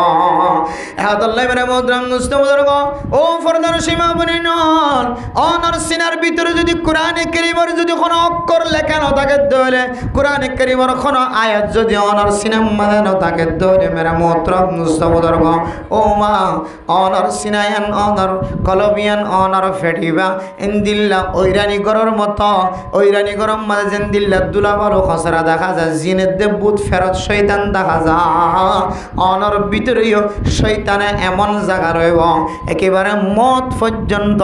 ও ফরদার সীমা বনি নন অনার সিনার ভিতরে যদি কোরআনে কারীমের যদি কোনো অক্ষর লেখা না থাকে দলে কোরআনে কারীমের কোনো আয়াত যদি অনার সিনার মধ্যে না থাকে দলে মেরা মোহতরম মুস্তফদর্গ ও মা অনার সিনায়ান অনার কলবিয়ান অনার ফেটিবা ইন্দিল্লা ঐরানি গরর মতো ঐরানি গরম মাঝে যেন দিল্লা দুলাবারও খসরা দেখা যায় জিনের দে বুধ ফেরত শৈতান দেখা যায় অনর ভিতরেও শৈতানে এমন জায়গা রইব একেবারে মত পর্যন্ত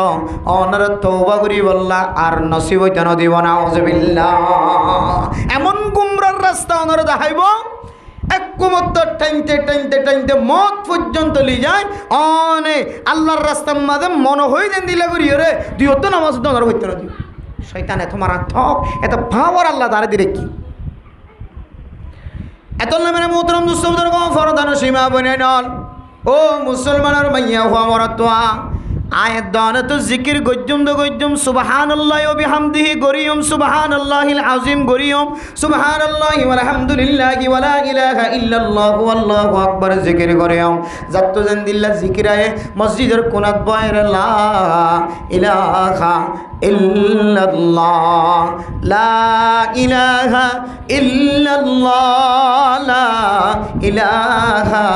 অনর তওবা করি বললা আর নসিব হইতে দিব না আউযুবিল্লাহ এমন গুমরার রাস্তা অনর দেখাইব এক কুমত্ত টাইনতে টাইনতে টাইনতে মত পর্যন্ত লি যায় অনেক আল্লাহর রাস্তার মাঝে মনে হয়ে যেন দিলা করি রে তুই তো নামাজ অনর হইতে না দিও শয়তানে তোমার থক এত পাওয়ার আল্লাহ তারা দিলে কি এত নামের মোহতরম দুস্তবদের ফরদান সীমা বনে নল ও মুসলমানের মাইয়া হওয়া মরতোয়া আয়াত দান তো জিকির গজ্জুম দো গজ্জুম সুবহানাল্লাহি ওয়া বিহামদিহি গরিয়ম সুবহানাল্লাহিল আযীম গরিয়ম সুবহানাল্লাহি ওয়া আলহামদুলিল্লাহি ওয়া লা ইলাহা ইল্লাল্লাহু আল্লাহু আকবার জিকির গরিয়ম জাত্তু জানদিল্লাহ জিকিরায়ে মসজিদের কোনাত বয়রে লা ইলাহা ইল্লাল্লাহ লা ইলাহা ইল্লাল্লাহ লা ইলাহা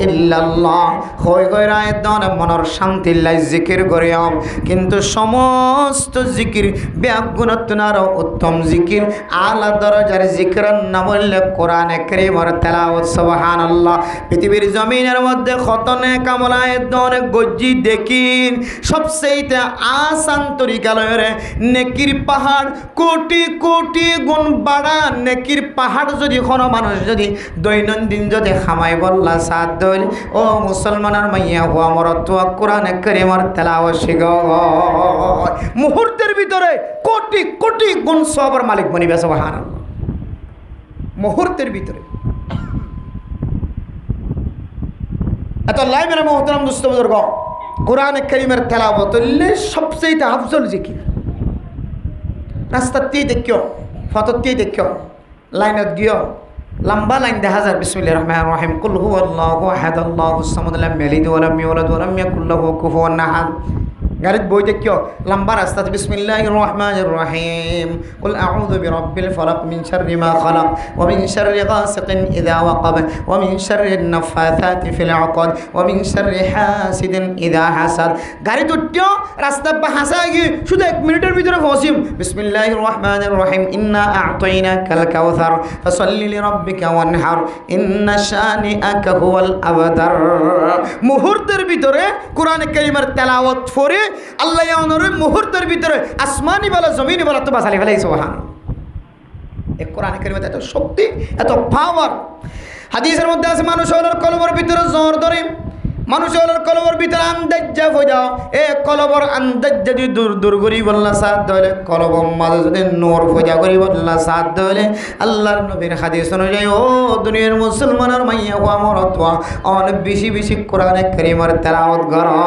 ইল্লাল্লাহ হই গয়রায় দন মনের শান্তি লাই জিকির করিয়াম কিন্তু সমস্ত জিকির ব্যাগুণতনার উত্তম জিকির আলা দরজার জিকিরের নাম হইল কোরআনে কারীমের তেলাওয়াত সুবহানাল্লাহ পৃথিবীর জমিনের মধ্যে খতনে কামলায় দন গজ্জি দেখিন সবচেয়ে আসান তরিকা লয় নেকির পাহাড় কোটি কোটি গুণ বাড়া নেকির পাহাড় যদি কোনো মানুষ যদি দৈনন্দিন যদি খামাই বললা সাদ দইল ও মুসলমানের মাইয়া হওয়া মরত কোরআনে কারীমের তেলাওয়াত শিখ মুহূর্তের ভিতরে কোটি কোটি গুণ সবার মালিক বনিবে সুবহানাল্লাহ মুহূর্তের ভিতরে এত লাই মেরে মোহতারাম দোস্ত বুজুর্গ কোরআনে কারীমের তেলাওয়াত হইলে সবচেয়ে আফজল জিকির রাস্তাতেই দেখিও ফটোতেই দেখিও লাইনত গিয়েও লম্বা লাইন দেখা যায় বিসমিল্লাহির রহমানির রহিম কুল হুয়াল্লাহু আহাদ আল্লাহুস সামাদ লাম ইয়ালিদ ওয়া লাম ইউলাদ ওয়া লাম ইয়াকুল লাহু কুফুওয়ান আহাদ গাড়িত বই দেখিও লম্বা রাস্তাতে বিসমিল্লাহির রহমানির রহিম কুল আউযু বিরাব্বিল ফালাক মিন শাররি মা খালাক ওয়া মিন শাররি গাসিকিন ইযা ওয়াকাব ওয়া মিন শাররিন নাফাসাতি ফিল উকাদ ওয়া মিন শাররি হাসিদিন ইযা হাসাদ গাড়ি দুটিও রাস্তা বা হাসা গিয়ে শুধু 1 মিনিটের ভিতরে পৌঁছিম বিসমিল্লাহির রহমানির রহিম ইন্না আ'তাইনাকাল কাউসার ফাসাল্লি লিরাব্বিকা ওয়ানহার ইন্না শানিআকা হুয়াল আবতার মুহূর্তের ভিতরে কোরআনে কারীমের তেলাওয়াত করে আল্লাহ ইয়ানোর মুহূর্তের ভিতরে আসমানি বলা জমিনি বলা তো বাসালি ফেলাই সুবহানাল্লাহ এই কোরআনে কারীমের এত শক্তি এত পাওয়ার হাদিসের মধ্যে আছে মানুষ হলোর কলবের ভিতরে জ্বর ধরে মানুষ হলোর কলবের ভিতরে আন্দাজ্জা হয়ে যাও এ কলবর আন্দাজ যদি দূর দূর করি বললা সাথ ধরে কলবর মাঝে যদি নূর ফজা করি বললা সাথ ধরে আল্লাহর নবীর হাদিস অনুযায়ী ও দুনিয়ার মুসলমানের মাইয়া হওয়া মরতোয়া অনেক বেশি বেশি কোরআনে কারীমের তেলাওয়াত করো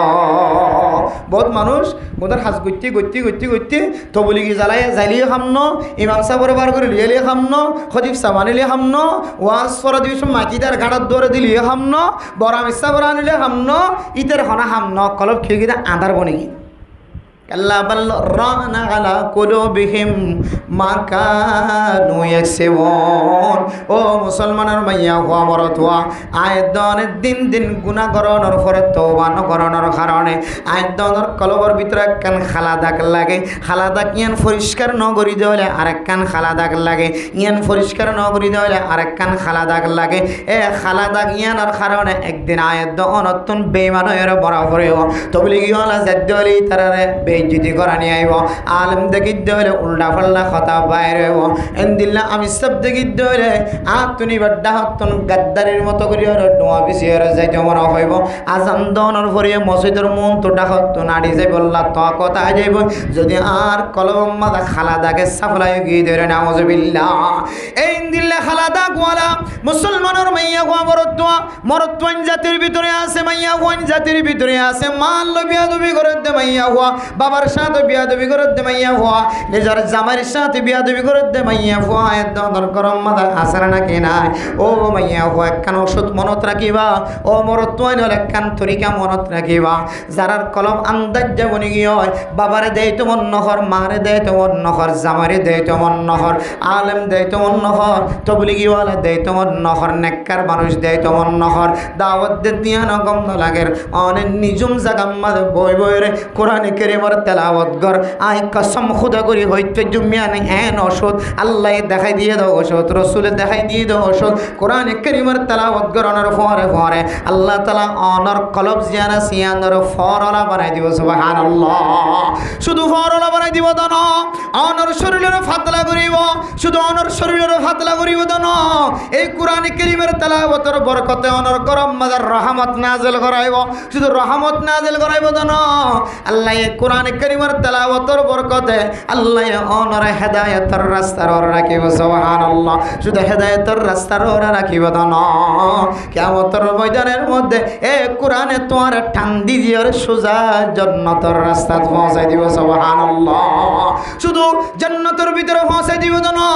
বহুত মানুষ ওদের হাজ গইতে গইতে গইতে গইতে তবলিগি জ্বালিয়ে খামন ইমাম সাহেবের বার করে লিয়ে খামন খতিব সাহেব আনিলে খামন ওয়াজ ফরা দিবি মাটিদার ঘাটার দৌড়ে দিলিয়ে খামন বড় মিস্তা বড় আনিলে খামন ইতের হনা খামন কলব খেয়ে গিয়ে আধার বনে গিয়ে কাল্লা বাল রানা আলা কুলুবিহিম মা কানু ইয়াকসিবুন। ও মুসলমানের মাইয়া হওয়া মরতুয়া আয়দনের দিন দিন গুনাহ করণের পরে তওবা নকরণের কারণে আয়দনের কলবর ভিতরে একখান খালা দাগ লাগে। খালা দাগ ইয়ান পরিষ্কার ন করি দেওয়ালে আরেকখান খালা দাগ লাগে, ইয়ান পরিষ্কার ন করি দেওয়ালে আরেকখান খালা দাগ লাগে। এ খালা দাগ ইয়ানোর কারণে একদিন আয়দ অনতুন বেঈমান হয়ে বড় পড়েও তবলিগি হলা যাদ্য হলি তারারে বেইজ্জতি করা নিয়ে আইব। আলেম দেখিদ্য হলে উল্টা পাল্টা কথা বাইরে হইব। এন্দিল্লা আমি সব দেখিদ্য হলে আতুনি বাড্ডা হতন গাদ্দারির মতো করি ডোয়া বেশি যাইতে মনে হইব। আজান দনের ভরিয়ে মসজিদের মন তো ডাকত নাড়ি যাই বললা তো কথা যাইব যদি আর কলম মাদা খালা দাগে সাফলাই গিয়ে ধরে নাউজুবিল্লাহ। এই দিল্লা খালা দাগ ওয়ালা মুসলমানের মাইয়া গোয়া মরত্বান জাতির ভিতরে আছে, মাইয়া গোয়ান জাতির ভিতরে আছে। মাল্য বিয়াদবি করে দে মাইয়া হওয়া, বাবার সাথে বিয়াদবি করে দে মাইয়া হওয়া, নিজের জামাইয়ের সাথে বিয়াদবি করে দে মাইয়া হওয়া। এদর গরম মাদা আসে নাকি নাই? ও মাইয়া হওয়া একখান ওষুধ মনত রাখিবা, ও মরত্বান হলে একখান তরিকা মনত রাখিবা। যারার কলম আন্দাজ যেমনি কি হয়, বাবারে দেয় তো মন নহর, মারে দেয় তো মন নহর, জামারে দেয় তো মন নহর, আলেম দেয় তো মন নহর, তবলিগিওয়ালা দেয় তো মন নহর, নেককার মানুষ দেয় তো মন নহর। দাওয়াত দিয়া নগম লাগের অনেক নিজুম জাগাম মাদে বই বইরে কোরআনে কারীমের তেলাওয়াত কর। আই কসম খুদা করি হইতে জুমিয়ান এন ওষুধ আল্লাহ দেখাই দিয়ে দাও ওষুধ, রসুলে দেখাই দিয়ে দাও ওষুধ। কোরআনে কারীমের তেলাওয়াত করানোর পরে পরে আল্লাহ তাআলা অনর কলব জিয়ানা সিয়ানর ফরলা বানাই দিব। সুবহানাল্লাহ। শুধু ফরলা বানাই দিব তো না, অনর শরীরের ফাতলা করিব, শুধু অনর শরীরের ফাতলা করিব তো না। এই কোরআনে কারীমের তেলাওয়াতের বরকতে অনর গরম মাজার রহমত নাযিল করাইব, শুধু রহমত নাযিল করাইব তো না। আল্লাহ এই কোরআনে কারীমের তেলাওয়াতের বরকতে আল্লাহ অনর হেদায়েতের রাস্তার ওর রাখিব। সুবহানাল্লাহ। শুধু হেদায়েতের রাস্তার ওর রাখিব তো না। কিয়ামতের ময়দানের মধ্যে এই কোরআনে তোমার ঠান্দি দিয়ে সোজা জান্নাতের রাস্তা পৌঁছাই দিব। সুবহানাল্লাহ। শুধু জান্নাতের ভিতরে পৌঁছাই দিব তো না।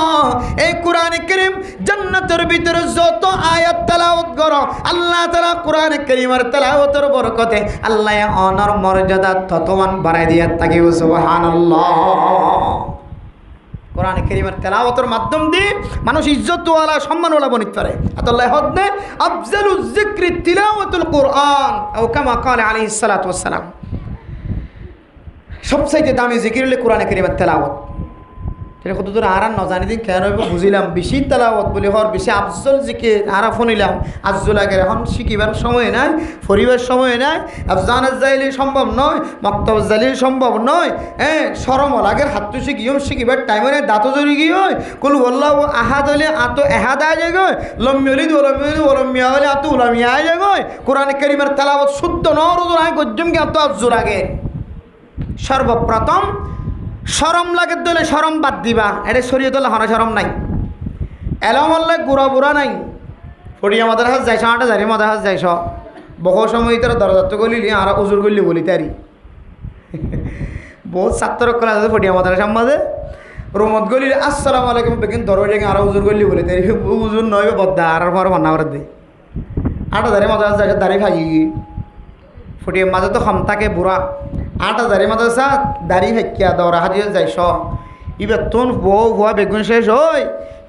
এই কোরআনে কারীম জান্নাতের ভিতরে যত আয়াত তেলাওয়াত করো আল্লাহ তাআলা কোরআনে কারীমের তেলাওয়াতের বরকতে আল্লাহ অনর মর্যাদা ততমান বাড়াই দিয়ে থাকিব। সুবহানাল্লাহ। কোরআনে কারীমের তেলাওয়াতের মাধ্যম দিয়ে মানুষ ইজ্জতওয়ালা সম্মানওয়ালা বনিতে পারে। আল্লাহ হদনে আফজালুজ যিকরি তিলাওয়াতুল কোরআন ও কামা ক্বালা আলাইহিস সালাতু ওয়াস সালাম। সবচাইতে দামি জিকির হলো কোরআনে কারীমের তেলাওয়াত। এটা কত দূর আর ন জানি দিন কেন বুঝিলাম বেশি তেলাওয়াত বলি হর বেশি আফজল জিকির আর শুনিলাম আজল আগের এখন শিখিবার সময় নাই, ফরিবার সময় নাই, আফজানাজ যাইলে সম্ভব নয়, মক্তব যাইলে সম্ভব নয়। শরম লাগের হাত তো শিখিবার টাইমে নাই, দাঁতো জড়ি গিয়ে হয় কুল বললাম আহাদ হলে আতো এহাদ আয় যায় গয়, লম্বিয়লিদ ওলমিয়া হলে আতো উলামিয়া আয় যায় গয়। কোরআনে কারীমের তেলাওয়াত শুদ্ধ নরজুর আয় গজ্জম কি আতো আফজল আগে। সর্বপ্রথম শরম লাগে দিলে শরম বাদ দিবা, এটা শরীয়ত হনা শরম নাই। এলম হল্লে গুড়া বুড়া নাই, ফটিয়া মাদার হাত যাইছ, আটা জারি মাদার হাত যাইছ, বহু সময় তারা দরজাত গলিলি আর উজুর গলি বলি তারি বহুত ছাত্র কলা আছে ফটিয়া মাদার সামাদে রুমত গলিলে আসসালামু আলাইকুম বেকিন দরজা আর উজুর গলি বলি তারি উজুর নয় বদ্দা আর পর বান্না করে দে আটা জারি মাদার হাত যাইছ দাঁড়িয়ে ভাগি ফটিয়া মাঝে তো ক্ষমতাকে বুড়া ৮,০০০ মাদ্রাসা দাড়ি হেকিয়া দৌড়া হাজিয়ে যাইছ এবার তোন বউ ভুয়া বেগুন শেষ হই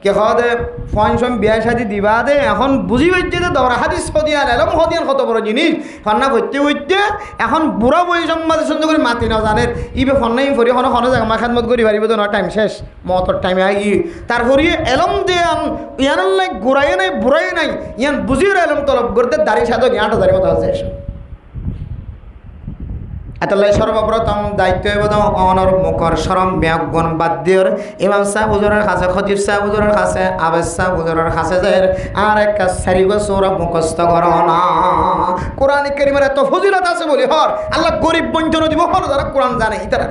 কে খাওয়া দে ফোন সম বিয়া শাদি দিবা দে এখন বুঝি পাইছে যে দৌড়া হাদিস হদিয়ান এলম হদিয়ান কত বড় জিনিস ফন্না ভরতে হইতে এখন বুড়া বই সম্মাদের সহ্য করে মাতি না জানের ইবে ফন্নাই ফরি হন হন জায়গা মা খাদমত করি পারিব তো না টাইম শেষ মতর টাইমে আই তারপরে এলম দে ইয়ান লাই ঘুরাই নাই বুড়াই নাই ইয়ান বুঝিও এলম তলব করতে দাড়ি সাধক ৮,০০০ মতো আছে এতলাই সর্বপ্রথম দায়িত্ব অনর মুখর শরম ব্যাগুণ বাদ দিয়র ইমাম সাহেব হুজুরের কাছে খতিব সাহেব হুজুরের কাছে আবেদ সাহেব হুজুরের কাছে যায় আর একটা সারিগো সূরা মুখস্থ করো না। কোরআনে কারীমের এত ফজিলত আছে বলি হর আল্লাহ গরিব বঞ্চন দিব হর যারা কোরআন জানে ইতারা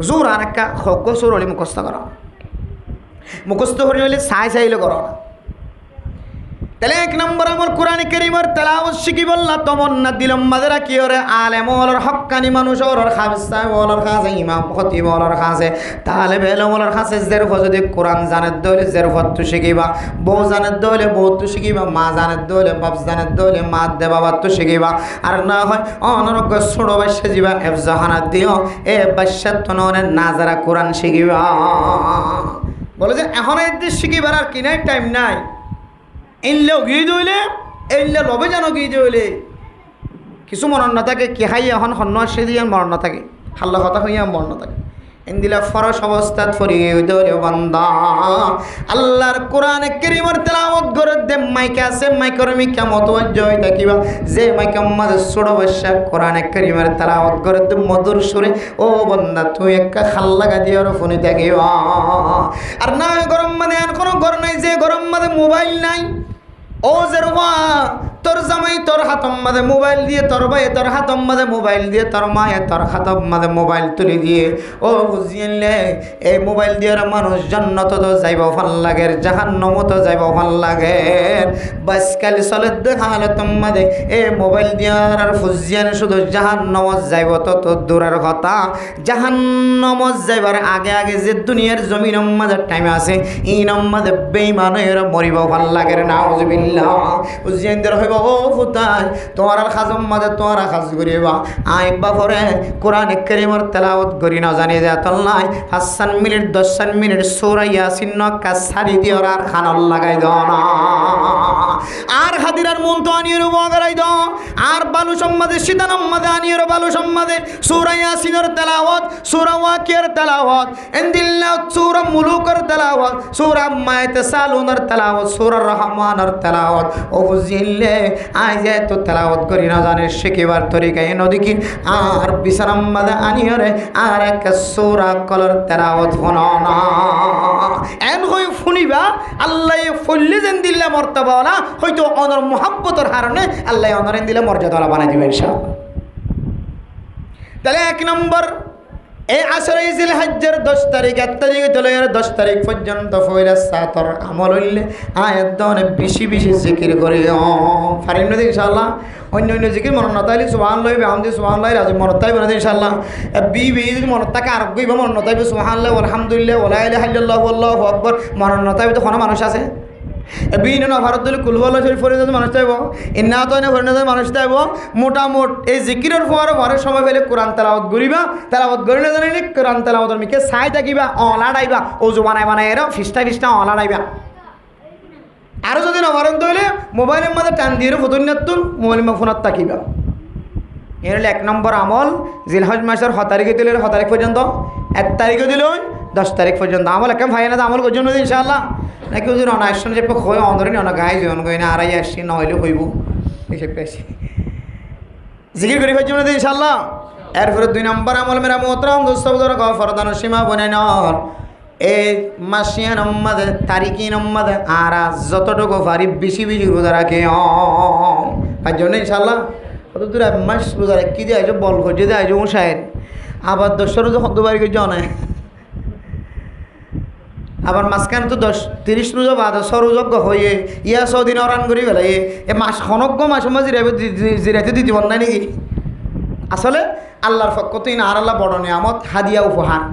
জোর আর একটা হক সূরা মুখস্থ করো, মুখস্থ হলে চাইলে করো না। তাহলে এক নম্বর আমল কোরআন কারীমের তেলাওয়াত শিখি বললা তমন্না দিলম মাদেরা কি ওরে আলেম ওলর হক্কানি মানুষ ওলর খাবসা ওলর খাসে ইমাম খতিব ওলর খাসে তালেব ইলম ওলর খাসে জেরফ যদি কোরআন জানে দলে জেরফত তো শিখিবা বউ জানে দলে বউ তো শিখিবা মা জানে দলে বাপ জানে দলে মা দে বাবা তো শিখিবা আর না হয় অনরক ছোট বাচ্চা জিবা এফজাহানা দিও এ বাচ্চা তনরে না যারা কোরআন শিখিবা বলে যে এখন এই দেশ শিখিবার আর কিনাই টাইম নাই এনলেও গিয়ে দইলে এনলে লবে যেন গিয়ে দইলে কিছু মরণ না থাকে কি হাই এখন সন্ন আসে দিয়ে মরণ না থাকে হাল্লা কথা হইয়া মরণ না থাকে এনদিলা ফরস অবস্থাত ফরিয়ে দইলে বান্দা আল্লাহর কোরআন কারীমের তেলাওয়াত করে দে মাইকে আছে মাইকের মিকা মতওয়াজ্জ হই থাকিবা যে মাইকে মাঝে ছোট বাচ্চা কোরআন কারীমের তেলাওয়াত করে দে মধুর সুরে ও বান্দা তুই একটা খাল লাগা দিয়ার ফোনে থাকিবা আর না গরম মানে আর কোনো ঘর নাই যে গরম মানে মোবাইল নাই ও জেরবা তোর জামাই তোর হাতম মাঝে মোবাইল দিয়ে তোর ভাই তোর হাতম মাঝে মোবাইল দিয়ে তোর মায়ে তোর হাতম মাঝে মোবাইল তুলে দিয়ে ও বুঝিয়ে এই মোবাইল দিয়ে মানুষ জান্নাত তো যাইব ভাল লাগে জাহান্নাম তো যাইব ভাল লাগে বাস কালি চলে দেখালে তোমাদের এই মোবাইল দিয়ে আর ফুজিয়ান শুধু জাহান্নামত যাইব তত দূরের কথা জাহান্নামত যাইবার আগে আগে যে দুনিয়ার জমিন মাঝে টাইম আছে এই মাঝে বেঈমানের মরিব ভাল লাগে না নাউজুবিল্লাহ বুঝিয়েন দের হইব ও ফুতাই তোমার খাজম মাঝে তোমার খাজ করিবা আইবা পরে কোরআন কারীমের তেলাওয়াত করি না জানি যে আল্লাহ 5 মিনিট 10 মিনিট সূরা ইয়াসিন নকা সারি দিয়ে আর খানল লাগাই দাও না আর হাদিরার মন তো আনিয়ে বগারাই দাও আর বালু সম্মাদে শীতানম মাদে আনিয়ে বালু সম্মাদে সূরা ইয়াসিনের তেলাওয়াত সূরা ওয়াকিয়ার তেলাওয়াত ইনদিল্লাহ সূরা মুলুকের তেলাওয়াত সূরা মায়াতাসালুনের তেলাওয়াত সূরা রহমানের তেলাওয়াত ও বুঝিলে আজ তো তেলাওয়াত করি না জানে শিখিবার তরিকা এনো দেখি আর বিছানাম মাদে আনিয়ে আর এক সূরা কলর তেলাওয়াত হনো না এন হই ফুনিবা আল্লাহ ফল্লি যেন দিল্লা মর্তবাওয়ালা হয়তো অনর মোহাব্বতের কারণে আল্লাহ অনরেন দিলে মর্যাদাওয়ালা বানাই দিবে ইনশাআল্লাহ তাহলে এক নম্বর এই আসরে জিলহজ্জের 10 তারিখ 1 তারিখ থেকে 10 তারিখ পর্যন্ত ফয়রা সাতর আমল হইলে আয়াত দনে বেশি বেশি জিকির করে পারেন না ইনশাআল্লাহ অন্য অন্য জিকির মন না তাইলে সুবহানাল্লাহ বিহামদি সুবহানাল্লাহ রাজি মন তাইবে না ইনশাআল্লাহ বি যদি মন তাকে আর গইবা মন না তাইবে সুবহানাল্লাহ আলহামদুলিল্লাহ ওয়া লা ইলাহা ইল্লাল্লাহু আল্লাহু আকবার মন না তাইবে তো কোনো মানুষ আছে বিন না ভারত দিলে কুলওয়াল্লাহ শরীফ পড়ে যদি মানুষ চাইব ইন্না তো না পড়ে মানুষ চাইব মোটামুট এই জিকিরের পরে সময় পেলে কোরআন তেলাওয়াত করিবা তেলাওয়াত করি না জানি কোরআন তেলাওয়াতের মিকে চাই থাকিবা অলাড়াইবা ওজু বানাই বানাই এর ফিস্টা অলাড়াইবা আরও যদি নবারন্ত হইলে মোবাইলের মধ্যে টান দিয়ে ফতুন্যাতুন মোবাইল ফোনত থাকিবা এর হলে 1 নম্বর আমল জিলহজ মাসের 6 তারিখে দিলে 6 তারিখ পর্যন্ত 1 তারিখে দিলে 10 তারিখ পর্যন্ত আমল একেম ভাই না আমল করছেন ইনশাআল্লাহ নাকি যদি অনায়সন যে হয় অন্ধরে অনেক গায়ে জীবন কই না আড়াই আসছি নহলে হইব এসব পেয়েছি জিকির করি পাইছি না ইনশাআল্লাহ এরপরে 2 নম্বর আমল মেরা মোহতরম দোস্তবদর ফরদান সীমা বনে নর এই মাসিয়া নম্মাদে তারিখি নম্মাদে আর যতটুকু পারি বেশি বেশি রোজা রাখে আর জন্য ইনশাআল্লাহ কত দূর মাস রোজা রাখি দিয়ে আইসো বল করছে দিয়ে আইসো উষায়ের আবার 10 রোজা শব্দ বাড়ি করছে অনেক আবার মাঝখানে তো 30 রোজা বাদ 100 রোজা হয়ে ইয়া 100 দিন অরান করি গেল এ মাস খনজ্ঞ মাস জিরাইতে দিতে পার নাই নাকি আসলে আল্লাহর পক্ষ তো আর আল্লাহ বড় নিয়ামত হাদিয়া উপহার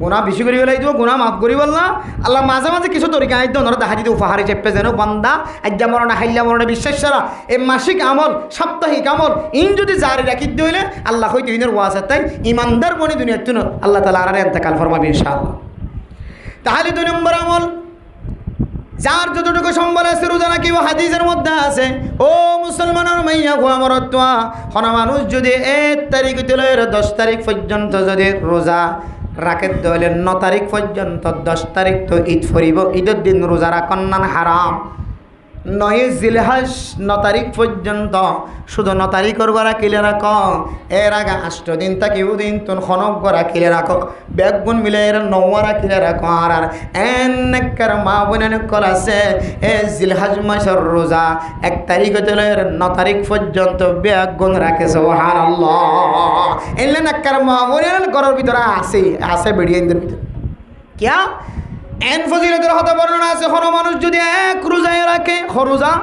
গুণা বেশি করি বেলাই দিব গুণা মাফ করি বল না আল্লাহ মাঝে মাঝে কিছু তরিকা আইত ওনারা দেখা দিতে উপহারে চেপে যেন বান্দা আজ্ঞা মরণা হাইল্লা মরণা বিশ্বাস ছাড়া এই মাসিক আমল সাপ্তাহিক আমল ইন যদি জারি রাখি দিলে আল্লাহ হয়তো ইনের ওয়াজ তাই ইমানদার বনি দুনিয়ার তুন আল্লাহ তাআলা আর এন্তেকাল ফরমাবে ইনশাআল্লাহ তাহলে 2 নম্বর আমল যার যতটুকু সম্বল আছে রোজা রাখি ও হাদিসের মধ্যে আছে ও মুসলমানের মাইয়া গোয়া মরত্বা হনা মানুষ যদি 1 তারিখ থেকে 10 তারিখ পর্যন্ত যদি রোজা রাখে দলে 9 তারিখ পর্যন্ত 10 তারিখ তো ঈদ ফরিব ঈদের দিন রোজা রাখন না হারাম 9 জিলহজ 9 তারিখ পর্যন্ত শুধু 9 তারিখের গড়া কিলে রাখো এর আগে 8 দিন থাকিও দিন তোর খনক গড়া কিলে রাখো বেগুন মিলে এর 9 কিলে রাখো আর এনেকার মা বোনের কল আছে এ জিলহজ মাসের রোজা 1 তারিখ থেকে 9 তারিখ পর্যন্ত বেগুন রাখে সুবহানাল্লাহ এলে নাকার মা বোনের ঘরের ভিতরে আছে বেড়িয়ে ইন্দের ভিতরে কিয়া এন ফজিলতের হতে বর্ণনা আছে, কোনো মানুষ যদি এক রোজায় রাখে, রোজা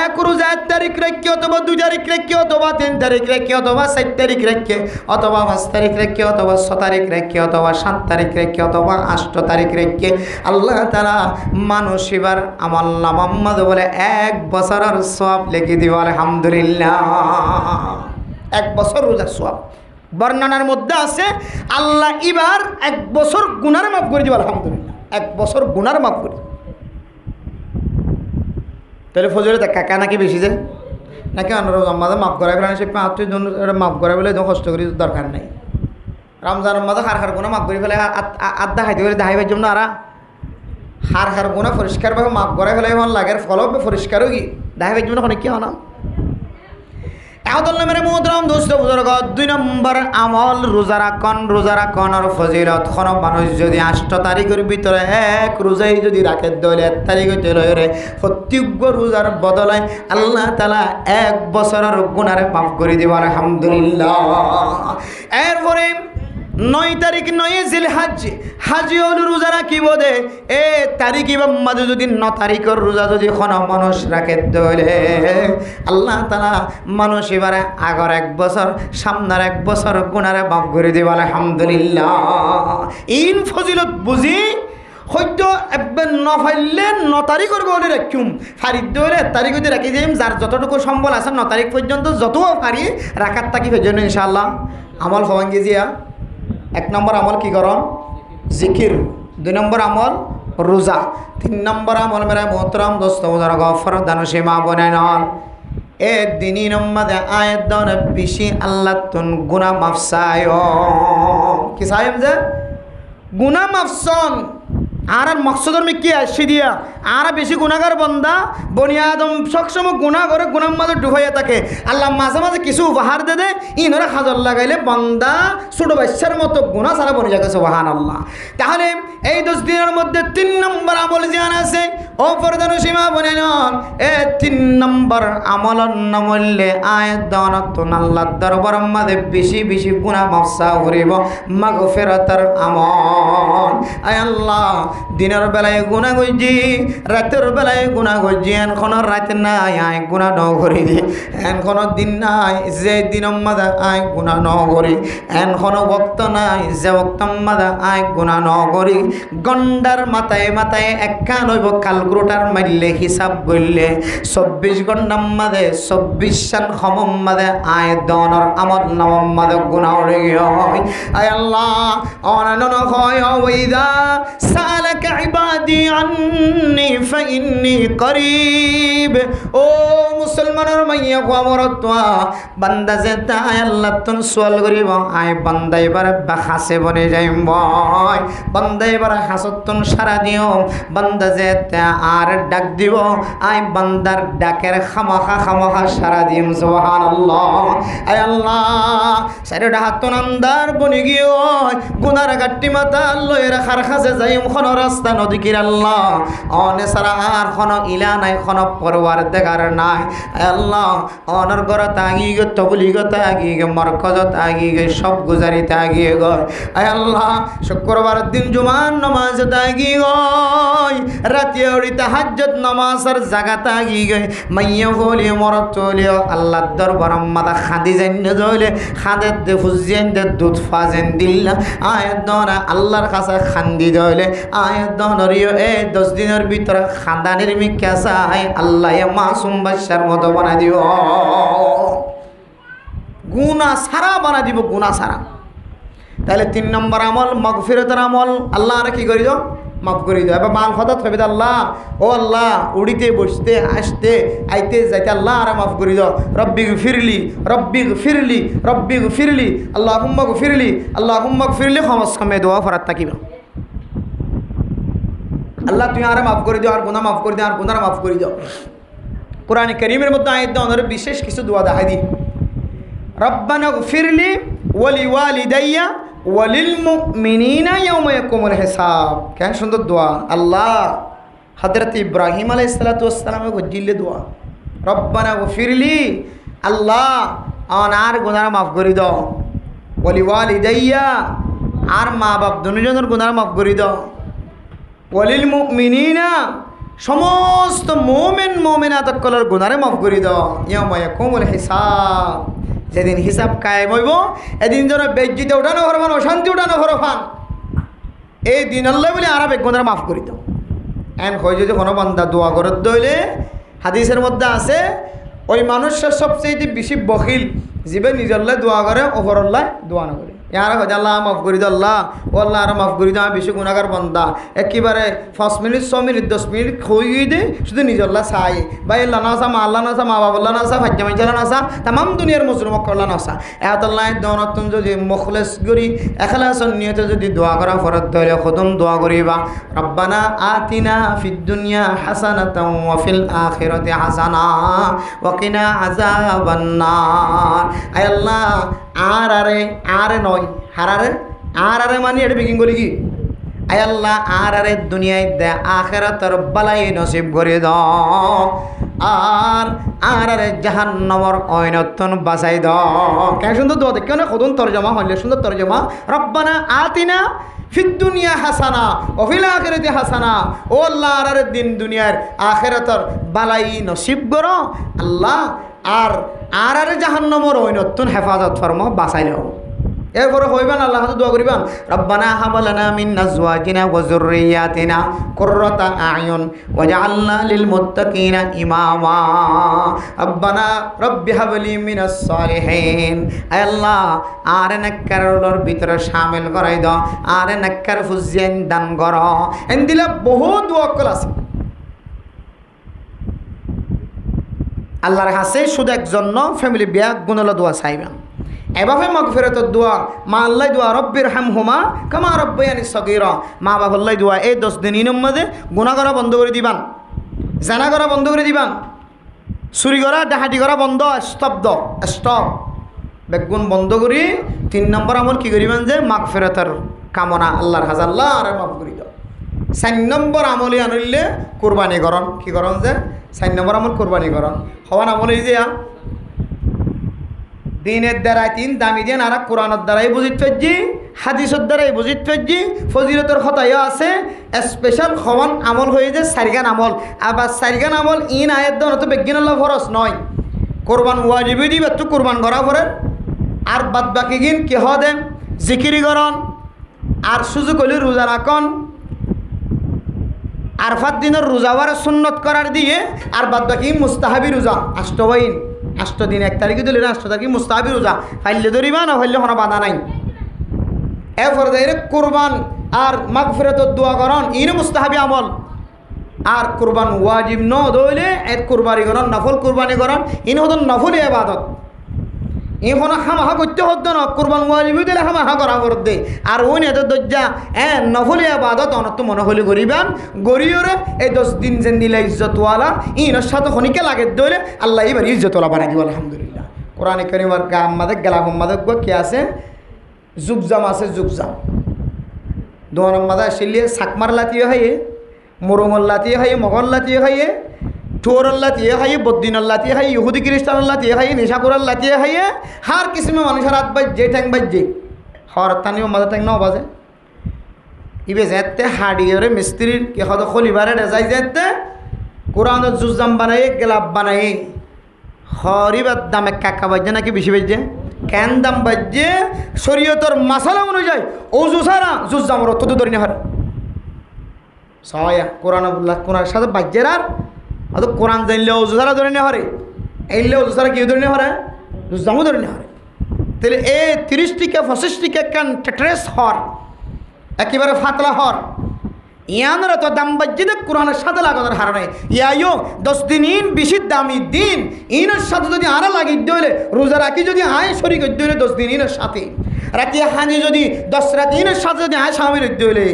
এক রোজা 1 তারিখ রেখে অথবা 2 তারিখ রেখে অথবা 3 তারিখ রেখে অথবা 4 তারিখ রেখে অথবা 5 তারিখ রেখে অথবা 6 তারিখ রেখে অথবা 7 তারিখ রেখে অথবা 8 তারিখ রেখে আল্লাহ তাআলা মানুষ এবার আমল নামাম্মাদ বলে 1 বছরের সওয়াব লিখে দিব। আলহামদুলিল্লাহ, 1 বছর রোজার সওয়াব। বর্ণনার মধ্যে আছে আল্লাহ এবার 1 বছর গুনার মাফ করে দিব। আলহামদুলিল্লাহ, 1 বছর গুনার মাফ করে। তাহলে ফজরে কাকা নাকি বেশি যায় নাকি আমাদের মাফ করাই ফেলে, সে মাফ করাই ফেলে কষ্ট করি দরকার নেই। রমজানের মধ্যে হার গুণা মাফ করে ফেলে আড্ডা খাইতে পারে দাহাইবার জন্য আর হার গুণা পরিষ্কারভাবে মাফ করাই ফেলে এমন লাগে, ফল পরিষ্কারও কি দাহাইবার জন্য অনেক কি হয় না। মেরে মোহতরম দোস্ত বুজুর্গ, 2 নম্বর আমল রোজা রাখন। রোজা রাখনের ফজিলত, কোনো মানুষ যদি 8 তারিখের ভিতরে 1 রোজাই যদি রাখে দলে 1 তারিখ হইতে লয়রে প্রত্যেক রোজার বদলায় আল্লাহ তাআলা 1 বছরের গুনারে মাফ করে দিব। আলহামদুলিল্লাহ। এরপরে 9 তারিখ 9 জিলহজ, হাজি হল রোজা রাখিব দে এ তারিখ মাঝে যদি 9 তারিখের রোজা যদি কোনো মানুষ রাখে দলে আল্লাহ তাআলা মানুষ এবারে আগর 1 বছর সামনের 1 বছর গুনারে মাফ করে দিব। আলহামদুলিল্লাহ। ইন ফজিলত বুঝি হয়তো একবার নফাইলে 9 তারিখের গলে রাখুম, ফারিদ দলে 1 তারিখ হইতে রাখি যাইম, যার যতটুকু সম্বল আছে 9 তারিখ পর্যন্ত যত পারি রাখার থাকি জন্য ইনশাআল্লাহ আমল হওয়ান গেজিয়া। 1 নম্বর আমল কি করন? জিকির। 2 নম্বর আমল রোজা। 3 নম্বর আমল মেরা মোহতরম দোস্ত বুজুর্গ ফরদান সীমা বনে নন এ দিনই নম্বরে আয়াত দন বেশি আল্লাহ তুন গুনাহ মাফ চায়। কি চাইম যে গুনাহ মাফ চান আর মকসদর মে কি আসি দিয়া আর বেশি গুনাহগার বান্দা বনি আদম সবসময় গুনাহ করে গুনার মাঝে ডুবাইয়া থাকে। আল্লাহ মাঝে মাঝে কিছু উপহার দে দে, ইনরে হাজার লাগাইলে বান্দা ছোট বাচ্চার মতো গুনাহ সারা বনি যাবে। সুবহানাল্লাহ। তাহলে এই 10 দিনের মধ্যে 3 নম্বর আমল জিয়ান আছে ও ফরদান সীমা বনে নন এ 3 নম্বর আমল নমলে আয়াত দানাতুন আল্লাহর দরবারের মাঝে বেশি বেশি গুনাহ মাফ চা করিব, মাগফিরাতের আমল। আয় আল্লাহ, দিনের বেলায় গুনাহ করছি, রাতের বেলায় গুনাহ করছি, এখন রাত নাই আয় গুনাহ ন করি, এখন দিন নাই যে দিনের মাঝে আয় গুনাহ ন করি, এখন বক্ত নাই যে বক্তর মাঝে আয় গুনাহ ন করি। গন্ডার মাথায় মাথায় একখান হইব ক্যালকুলেটার মারলে হিসাব করলে 24 ঘন্টার মাঝে 24 সান সমম মাঝে আয় দনর আমল নামর মাঝে গুনাহ লেগে হয়। আয় আল্লাহ অনানন হয় ওইদা সালাক ইবাদি আন্নি ফাইন্নি করিব। ও মুসলমানের মাইয়া গোমরতওয়া বান্দা যে তাই আল্লাহ তুন সোয়াল করিব আয় বান্দা এবারে হাসে বনে যাইম বয়, বান্দা এবারে হাসতুন সারা দিও, বান্দা যে আর ডাক দিব আয় বান্দার ডাকের খামাখা সারা দিম। সুবহানাল্লাহ। আয় আল্লাহ সাইডে হাতুন আন্দার বনি গিয়ে গুনার গাট্টি মাথা লয়ে রাখার কাছে যাইম কোনো রাস্তা নদীকির আল্লাহ অনে সারা আর কোনো ইলা নাই, কোনো পরওয়ার দেখার নাই। আল্লাহ অনর গড়ত আগিয়ে গে, তবলিগত আগিয়ে গে, মরকজত আগিয়ে গে, সব গুজারিতে আগিয়ে গয়। আয় আল্লাহ শুক্রবার দিন জুমার নমাজ আগিয়ে গয়, রাতে ওড়ি তাহাজ্জুদ নামাজের জায়গাতে আগিয়ে গয়। মাইয়া বলিও মরত চলিও আল্লাহর দরবার মাথা খাদি জান্য জলে খাদের দে ফুজিয়েন দে দুধ ফাজেন দিল্লা আয়াত দনা আল্লাহর কাছে খান্দি জলে আয়াত দনরিও এই 10 দিনের ভিতরে খানদানের মিক্কা চাই আল্লাহ মাসুম বাদশার মতো বানাই দিব, গুনাহ সারা বানাই দিব, গুনাহ সারা। তাহলে 3 নম্বর আমল মাগফিরাতের আমল, আল্লাহ আর কি করি দাও মাফ করে দাও। এবার মাল হঠাৎ হবে আল্লাহ ও আল্লাহ উড়িতে বসতে আসতে আইতে যাইতে আল্লাহ আর মাফ করে দাও। রব্বি গফিরলি রব্বি গফিরলি রব্বি গফিরলি আল্লাহুম্মা গফিরলি আল্লাহুম্মা গফিরলি খমস খমে দোয়া ফরাত থাকিবা। আল্লাহ তুই আর মাফ করে দিও, আর গুনাহ মাফ করে দিও, আর গুনাহ মাফ করে দিও। কোরআন কারীমের মধ্যে আয়াত দাও ওনার বিশেষ কিছু দোয়া দেখাই দি। রব্বানা গফিরলি ওয়ালি ওয়ালিদাইয়া ওয়ালিল মুমিনিনা ইয়াওমা ইয়াকুমুল হিসাব। কেন সুন্দর দোয়া। আল্লাহ হযরত ইব্রাহিম আলাইহিস সালাতু ওয়াস সালামের গজিলে দোয়া, রব্বানা গফিরলি আল্লাহ আর গুনাহ মাফ করে দাও, ওয়ালি ওয়ালিদাইয়া আর মা বাপ দুজনের গুনাহ মাফ করে দাও। ওয়ালিল মুমিনিনা সমস্ত মুমিন মুমিনাত কলর গুনারে মাফ করে দাও ইয়াউমা ইয়াকুমুল হিসাব যেদিন হিসাব কায়েম হইব এদিন যেন বেজ্জিতে উঠানো হরফান অশান্তি উঠানো হরফান এই দিন আল্লাহ বলে আর গুনারে মাফ করে দাও এন হয় যদি কোনো বান্দা দোয়া করত দইলে হাদিসের মধ্যে আছে ওই মানুষের সবচেয়ে বেশি বখিল জীবে নিজল্লাহ দোয়া করে ওপরল্লাহ দোয়া না করে ইয়ার হয় আল্লাহ মাফ করি দাও আল্লাহ ও আল্লাহ আর মাফ করি দাও আমি বেশি গুণাগার বান্দা একেবারে 5 মিনিট 6 মিনিট 10 মিনিট খুঁই দে শুধু নিজল্লাহ চাই বা আল্লাহ নাসা মা আল্লাহ নাসা মা বাবুল্লাহ নাসা ফাজ্জা মাইজালা নাসা তাম দুনিয়ার মুসলিম করল্লা নাসা এতল্লাহ দনতুন যদি মুখলেস করি এখলাসন নিয়তে যদি দোয়া করা ফরত ধরে খতম দোয়া করিবা রব্বানা আতিনা ফিদ দুনিয়া হাসানাতাও ওয়া ফিল আখিরাতি হাসানা ওয়া কিনা আযাবান নার আয় আল্লাহ আরে নয় হারারে আরে মানে এটা বিকিং করি কি আয় আল্লাহ আরে দুনিয়ায় দে আখিরাতের বালাই নসিব করে দাও আর আরে জাহান্নামের অয়নতন বাঁচাই দাও কেন সুন্দর দোয়া দেখো না কতন তরজমা হইলে সুন্দর তরজমা রব্বানা আতিনা ফিদ দুনিয়া হাসানা ওয়া ফিল আখিরাতি হাসানা ও আল্লাহ আরে দিন দুনিয়ার আখিরাতের বালাই নসিব করো আল্লাহ আর জাহান্নামের অয়নতন হেফাজত ফরমা বাঁচাই দাও এরপরে হইবেন আল্লাহ হাতে দোয়া করিবেন রব্বানা হাব লানা মিন আজওয়াজিনা ওয়া যুররিয়াতিনা কুররাতা আয়ুন ওয়াজআলনা লিল মুত্তাকিনা ইমামা রব্বানা রব্বি হাবলি মিনাস সালিহিন আয় আল্লাহ আর নেককারর ভিতরে শামিল করাই দাও আর নেককার ফুজিয়ান দান করো এন দিলে বহু দোয়া কল আছে আল্লাহর কাছে শুধু একজন্য ফ্যামিলি বিয়া গুণল দোয়া চাইবেন এভাবে মাগফিরাতের দোয়া মা আল্লাহ দোয়া রব্বির হামহুমা কামা রব্বায়ানি সগীরা মা বাবাল্লাহ দোয়া এই 10 দিন ইনম মধ্যে গুনাহ করা বন্ধ করে দিবান জানা করা বন্ধ করে দিবান চুরি করা ডাকাতি করা বন্ধ স্টপ বেগুন বন্ধ করি 3 নম্বর আমল কি করিবেন যে মাগফিরাতের কামনা আল্লাহর কাছে আল্লাহ আর মাফ করে দাও 4 নম্বর আমলে আনলে কুরবানি করন কি করন যে 4 নম্বর আমল কুরবানি করন হওয়ান আমল এই যে দিনের দ্বারাই 3 দামি দিন আর কোরআনের দ্বারাই বুঝিত পারছি হাদিসের দ্বারাই বুঝিত পারছি ফজিলতের কথাইও আছে স্পেশাল হওয়ান আমল হয়ে যে 4 গান আমল আবার 4 গান আমল ইন আয়াত দন তো বিজ্ঞান আল্লাহ ফরজ নয় কোরবান ওয়াজিব দিবে তো কোরবান করা পরে আর বাদ বাকি গিন কি দেন জিকিরি করন আর সুযোগ হলে রোজা রাখন আরফাত দিনের রোজাওয়ার সুন্নত করার দিয়ে আর বাদ বাকি মুস্তাহাবি রোজা আষ্টবাইন 8 দিন 1 তারিখে দিলে 8 তারিখে মুস্তাহাবি রোজা ফাইলে ধরিবা না ফাইলে কোনো বাধা নাই এরপর যাইরে কুরবান আর মাগফিরাতের দোয়া করন ইন মুস্তাহাবি আমল আর কুরবান ওয়াজিব ন দইলে এক কুরবানি করন নফল কুরবানি করন ইন হদন নফল ইবাদত এখন হামাহা করতে হতো না কুরবান ওয়াজিব দিলে হামাহা করা করতে আর ওই এত দজ্জা নফল ইবাদত অনত মনে হলে গরিবান গরিয়রে এই 10 দিন যেন দিলে ইজ্জতওয়ালা ইনের সাথে খনিকে লাগে দইলে আল্লাহ এবার ইজ্জতওয়ালা বানাই দিব আলহামদুলিল্লাহ কোরআনে কারিমের গাম মাদক গেলা মাদক কি আছে জুবজাম আছে জুবজাম দোয়ান মাদা শিলিয়ে সাকমার লাতিয়ে হয় মুরুমল লাতিয়ে হয় মগল লাতিয়ে হয় ঠোরল্লা তিয়ে খাইয়ে বদ্দিনাল্লা তিয়ে খাই ইহুদি খ্রিস্টানাল্লা তিয়ে খাইয়ে নেশাকুরাল্লা তিয়ে খাইয়ে হার কিসিমে মানুষের হাত বাজছে ঠ্যাং বাজছে হর তানিও মাথা ঠ্যাং নাও বাজে ইবে যেতে হাড়িয়ে মিস্ত্রির কি হয়তো খলিবারে রেজাই যেতে কোরআনের জুজাম বানাইয়ে গেলাপ বানাইয়ে হরিবার দামে কাকা বাজছে নাকি বেশি বাজছে কেন দাম বাজছে শরীয়তর মাসালা অনুযায়ী অজু সারা জুজামর অত ধরে নেহার সয়া কোরআন সাথে বাজ্যের আর অত কোরআন জানলে অজু সারা ধরে নেওয়া হরে এইলে অজু সারা কি ধরে নেওয়া হরে জুজামও ধরে নেওয়া হরে তাহলে এ 30 টিকা 25 টিকা কান ট্রেস হর একেবারে ফাতলা হর ইয়ানরা তো দাম বাজ্যে কোরআনের সাথে লাগানোর হার নেই ইয়াইও 10 দিন ইন বেশি দামি দিন ইনের সাথে যদি আরো লাগি দিলে রোজা রাখি যদি আয় শরীক দিলে 10 দিন ইনের সাথে রাতি হানি যদি 10 রাত ইনের সাথে যদি আয় শামিল দিলে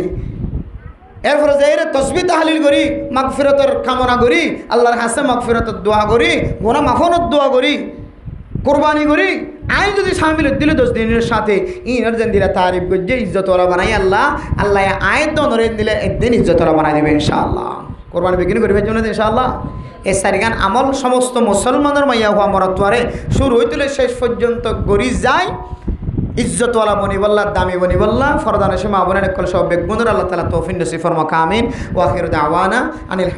এরপরে যাই রে তসবিহ তাহলিল করি মাগফিরাতের কামনা করি আল্লাহর কাছে মাগফিরাতের দোয়া করি গুনাহ মাফনের দোয়া করি কুরবানি করি আই যদি শামিল দিলে 10 দিনের সাথে ইনার যেন দিলে তারিফ করছে ইজ্জতওয়ালা বানাই আল্লাহ আয় তো নরেন দিলে একদিন ইজ্জতওয়ালা বানাই দেবে ইনশাআল্লাহ কুরবানি বিক্রি করবে জন্য ইনশাআল্লাহ এই 4 গান আমল সমস্ত মুসলমানের মাইয়া হওয়া মরতওয়ারে শুরু হইতলে শেষ পর্যন্ত গড়ি যায় ইজ্জতওয়ালা বনি বল্লা দামি বনি বল্লা ফরদান এসে মা বোনের কল সব বেগুনের আল্লাহ তাআলা তৌফিক নসিব ফরমাক আমিন ওয়া আখিরু দাওয়ানা আনিল